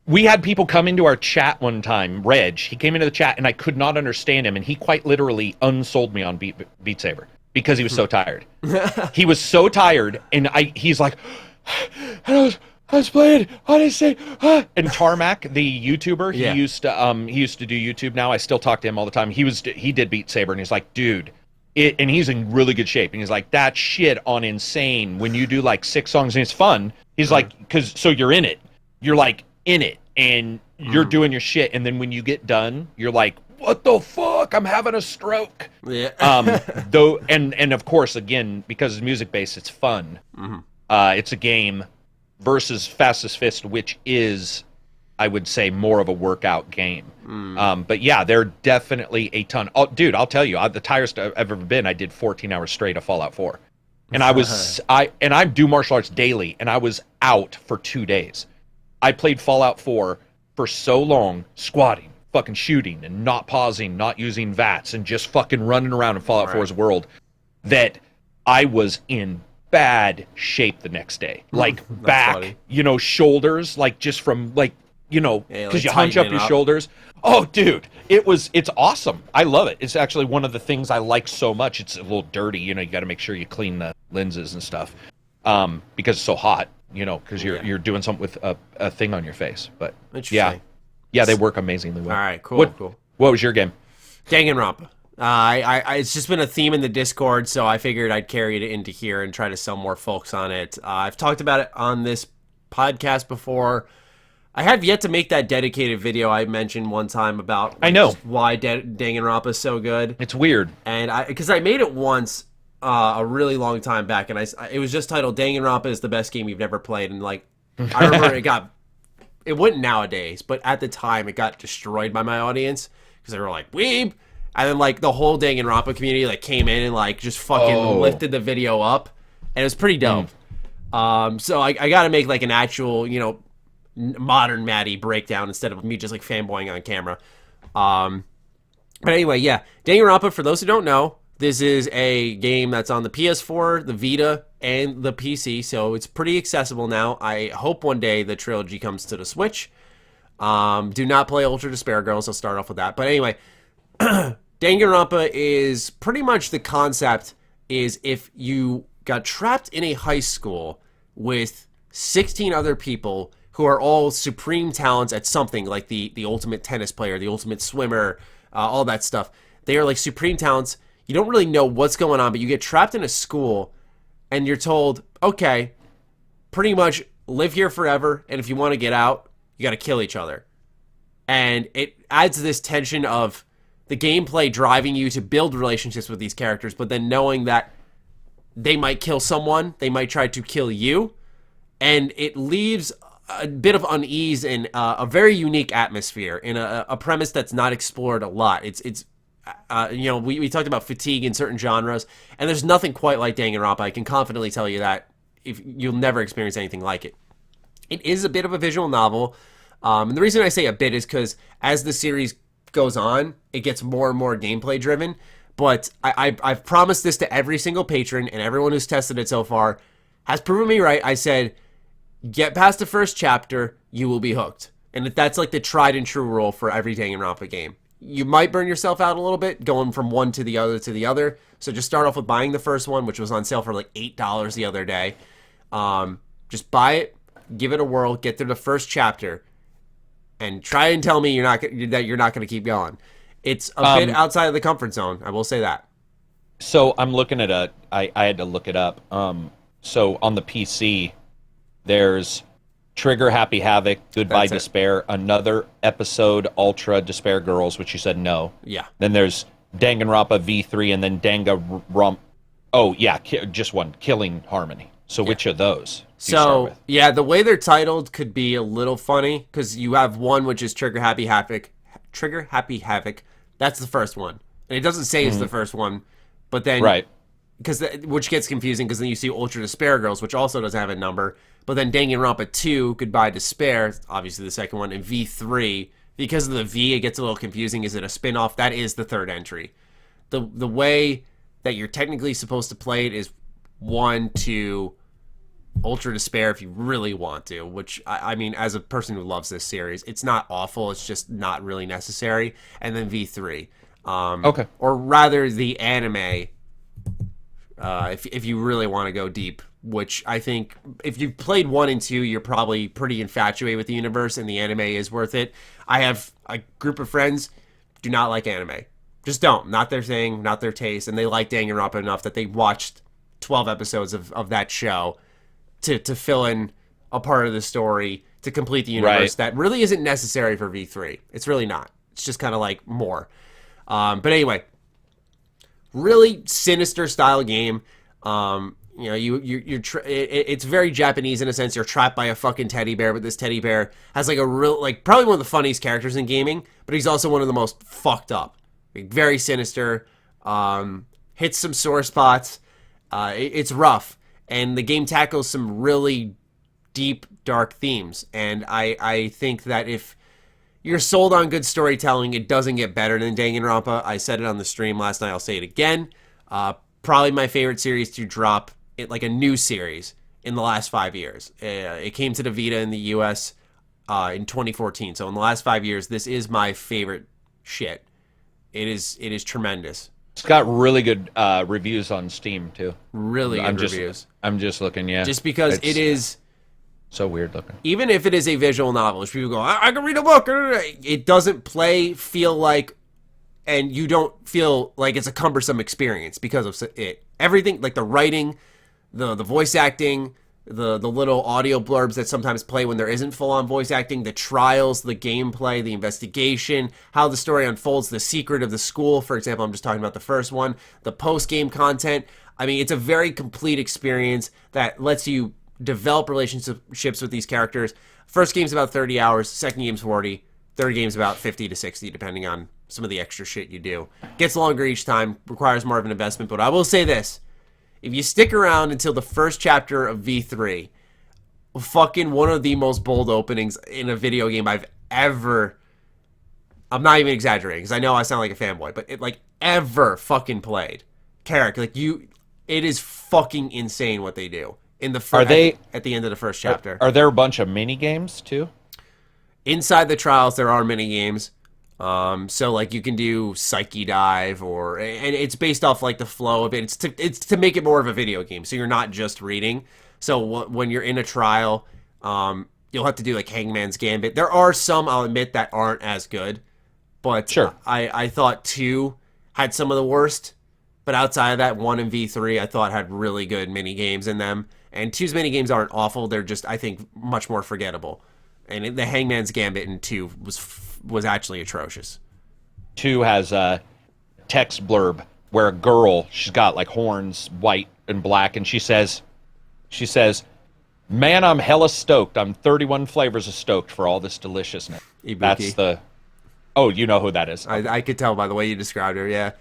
We had people come into our chat one time. Reg, he came into the chat, and I could not understand him, and he quite literally unsold me on Beat Saber. Because he was so tired. He was so tired, and he's like, I was playing, honestly. And Tarmac, the YouTuber, he used to do YouTube now. I still talk to him all the time. He did Beat Saber, and he's like, dude, and he's in really good shape. And he's like, that shit on Insane, when you do like 6 songs and it's fun, he's like, so you're in it. You're like in it and you're doing your shit. And then when you get done, you're like, what the fuck? I'm having a stroke. Yeah. Though, and of course, again, because it's music based, it's fun. It's a game versus Fastest Fist, which is, I would say, more of a workout game. But yeah, there are definitely a ton. Oh, dude, I'll tell you, the tirest I've ever been, I did 14 hours straight of Fallout 4. And I do martial arts daily, and I was out for 2 days. I played Fallout 4 for so long, squatting, fucking shooting, and not pausing, not using VATS, and just fucking running around in Fallout 4's world, that I was in bad shape the next day. Like back, funny. Shoulders, like just from like, because you hunch up your shoulders. Oh, dude, it's awesome. I love it. It's actually one of the things I like so much. It's a little dirty, you got to make sure you clean the lenses and stuff, because it's so hot, because you're doing something with a thing on your face. But yeah, they work amazingly well. All right, cool. What was your game? Danganronpa. It's just been a theme in the Discord, so I figured I'd carry it into here and try to sell more folks on it. I've talked about it on this podcast before. I have yet to make that dedicated video I mentioned one time about why Danganronpa is so good. It's weird. And because I made it once a really long time back, and it was just titled Danganronpa is the best game you've never played. And like, I remember it wouldn't nowadays, but at the time it got destroyed by my audience because they were like, weeb. And then like the whole Danganronpa community like came in and like just fucking lifted the video up, and it was pretty dope. So I got to make like an actual, modern Maddie breakdown instead of me just like fanboying on camera. But anyway, yeah, Danganronpa, for those who don't know, this is a game that's on the PS4, the Vita, and the PC, so it's pretty accessible now. I hope one day the trilogy comes to the Switch. Do not play Ultra Despair Girls, I'll start off with that. But anyway, Danganronpa is pretty much the concept is if you got trapped in a high school with 16 other people who are all supreme talents at something, like the ultimate tennis player, the ultimate swimmer, all that stuff. They are like supreme talents. You don't really know what's going on, but you get trapped in a school and you're told, okay, pretty much live here forever, and if you want to get out, you got to kill each other. And it adds this tension of the gameplay driving you to build relationships with these characters, but then knowing that they might kill someone, they might try to kill you, and it leaves a bit of unease in a very unique atmosphere in a premise that's not explored a lot. We talked about fatigue in certain genres, and there's nothing quite like Danganronpa. I can confidently tell you that if you'll never experience anything like it. It is a bit of a visual novel, and the reason I say a bit is because as the series goes on, it gets more and more gameplay driven. But I've promised this to every single patron, and everyone who's tested it so far has proven me right. I said, get past the first chapter, you will be hooked. And that's like the tried and true rule for every Danganronpa game. You might burn yourself out a little bit going from one to the other to the other. So just start off with buying the first one, which was on sale for like $8 the other day. Just buy it, give it a whirl, get through the first chapter, and try and tell me that you're not going to keep going. It's a bit outside of the comfort zone, I will say that. So I'm looking at I had to look it up. So on the PC, there's Trigger Happy Havoc, Goodbye Despair, another episode, Ultra Despair Girls, which you said no. Yeah. Then there's Danganronpa V3, and then Danganronpa. Oh yeah, just one, Killing Harmony. So which of those? So yeah, the way they're titled could be a little funny because you have one which is Trigger Happy Havoc. Trigger Happy Havoc. That's the first one, and it doesn't say it's the first one, but then which gets confusing because then you see Ultra Despair Girls, which also doesn't have a number. But then Danganronpa 2, Goodbye Despair, obviously the second one, and V3, because of the V, it gets a little confusing. Is it a spin-off? That is the third entry. The way that you're technically supposed to play it is 1 to Ultra Despair if you really want to, which, I mean, as a person who loves this series, it's not awful, it's just not really necessary. And then V3. Okay. Or rather, the anime, if you really want to go deep, which I think if you've played 1 and 2, you're probably pretty infatuated with the universe, and the anime is worth it. I have a group of friends do not like anime. Just don't. Not their thing, not their taste. And they like Danganronpa enough that they watched 12 episodes of that show to fill in a part of the story, to complete the universe that really isn't necessary for V3. It's really not. It's just kind of like more. But anyway, really sinister style game. You know, it's very Japanese in a sense. You're trapped by a fucking teddy bear, but this teddy bear has like a real, like probably one of the funniest characters in gaming, but he's also one of the most fucked up. Like, very sinister, hits some sore spots. It's rough, and the game tackles some really deep, dark themes. And I think that if you're sold on good storytelling, it doesn't get better than Danganronpa. I said it on the stream last night. I'll say it again. Probably my favorite series to drop it, like a new series in the last 5 years. It came to the Vita in the US in 2014. So in the last 5 years, this is my favorite shit. It is tremendous. It's got really good reviews on Steam too. Really good reviews. I'm just looking, yeah. Just because it is so weird looking. Even if it is a visual novel, which people go, I can read a book. It doesn't feel like, and you don't feel like it's a cumbersome experience because of it. Everything, like the writing, the voice acting, the little audio blurbs that sometimes play when there isn't full-on voice acting, the trials, the gameplay, the investigation, how the story unfolds, the secret of the school, for example, I'm just talking about the first one, the post-game content. I mean, it's a very complete experience that lets you develop relationships with these characters. First game's about 30 hours, second game's 40, third game's about 50 to 60, depending on some of the extra shit you do. Gets longer each time, requires more of an investment, but I will say this. If you stick around until the first chapter of V3, fucking one of the most bold openings in a video game I've ever... I'm not even exaggerating, because I know I sound like a fanboy, but ever fucking played. Karak, it is fucking insane what they do. At the end of the first chapter. Are there a bunch of mini games too? Inside the trials, there are mini games. So like you can do Psyche Dive, and it's based off like the flow of it. It's to make it more of a video game, so you're not just reading. So when you're in a trial, you'll have to do like Hangman's Gambit. There are some, I'll admit, that aren't as good, but sure. I thought 2 had some of the worst. But outside of that, 1 and V3 I thought had really good mini games in them. And 2's mini games aren't awful; they're just, I think, much more forgettable. And the Hangman's Gambit in 2 was actually atrocious. 2 has a text blurb where a girl, she's got like horns, white and black, and she says, "Man, I'm hella stoked. I'm 31 flavors of stoked for all this deliciousness." Ibuki. That's the... Oh, you know who that is. I could tell by the way you described her, yeah.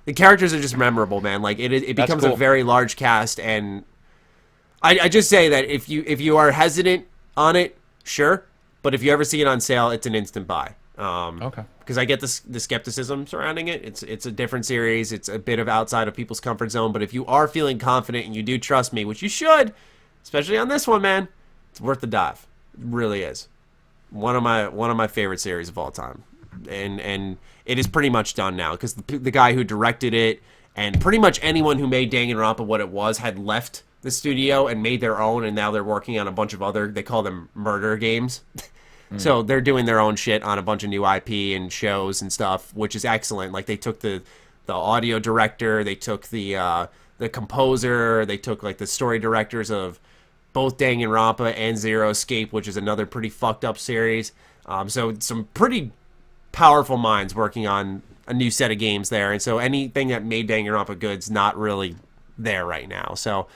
The characters are just memorable, man. Like, it becomes cool. A very large cast, and I just say that if you are hesitant on it, sure. But if you ever see it on sale, it's an instant buy. Okay. Because I get the skepticism surrounding it. It's a different series. It's a bit of outside of people's comfort zone. But if you are feeling confident and you do trust me, which you should, especially on this one, man, it's worth the dive. It really is. One of my favorite series of all time, and it is pretty much done now because the guy who directed it and pretty much anyone who made Danganronpa what it was had left the studio and made their own, and now they're working on a bunch of other, they call them murder games. So they're doing their own shit on a bunch of new IP and shows and stuff, which is excellent. Like they took the audio director, they took the composer, they took like the story directors of both Danganronpa and Zero Escape, which is another pretty fucked up series. So some pretty powerful minds working on a new set of games there. And so anything that made Danganronpa good's not really there right now. So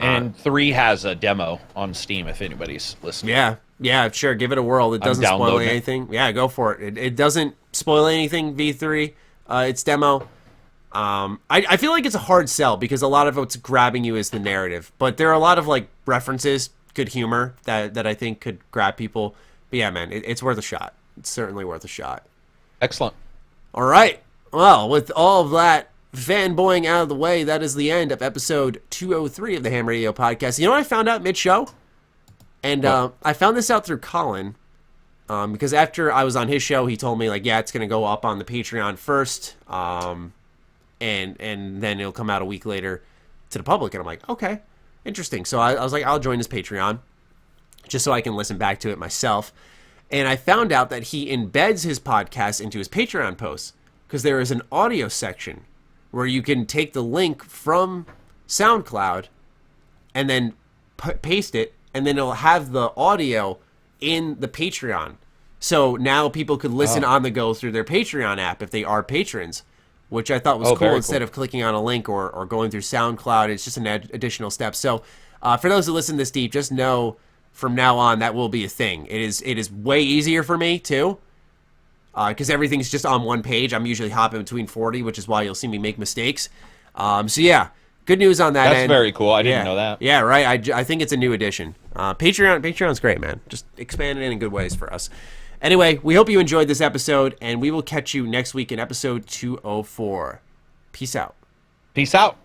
and 3 has a demo on Steam if anybody's listening. Yeah, sure. Give it a whirl. It doesn't spoil anything. Yeah, go for it. It doesn't spoil anything, V3. It's demo. I feel like it's a hard sell because a lot of what's grabbing you is the narrative. But there are a lot of like references, good humor that I think could grab people. But yeah, man, it's worth a shot. It's certainly worth a shot. Excellent. All right. Well, with all of that fanboying out of the way, that is the end of episode 203 of the H.A.M Radio Podcast. You know what I found out mid-show? And I found this out through Colin, because after I was on his show, he told me, like, yeah, it's going to go up on the Patreon first, and then it'll come out a week later to the public. And I'm like, okay, interesting. So I was like, I'll join his Patreon just so I can listen back to it myself. And I found out that he embeds his podcast into his Patreon posts. because there is an audio section where you can take the link from SoundCloud and then paste it, and then it'll have the audio in the Patreon. So now people could listen on the go through their Patreon app if they are patrons, which I thought was cool. Instead of clicking on a link or going through SoundCloud, it's just an additional step. So for those who listen this deep, just know from now on that will be a thing. It is way easier for me too, because everything's just on one page. I'm usually hopping between 40, which is why you'll see me make mistakes. So yeah, good news on that That's end. very cool. I didn't know that. Yeah, right. I think it's a new addition. Patreon's great, man. Just expanding in good ways for us. Anyway, we hope you enjoyed this episode, and we will catch you next week in episode 204. Peace out. Peace out.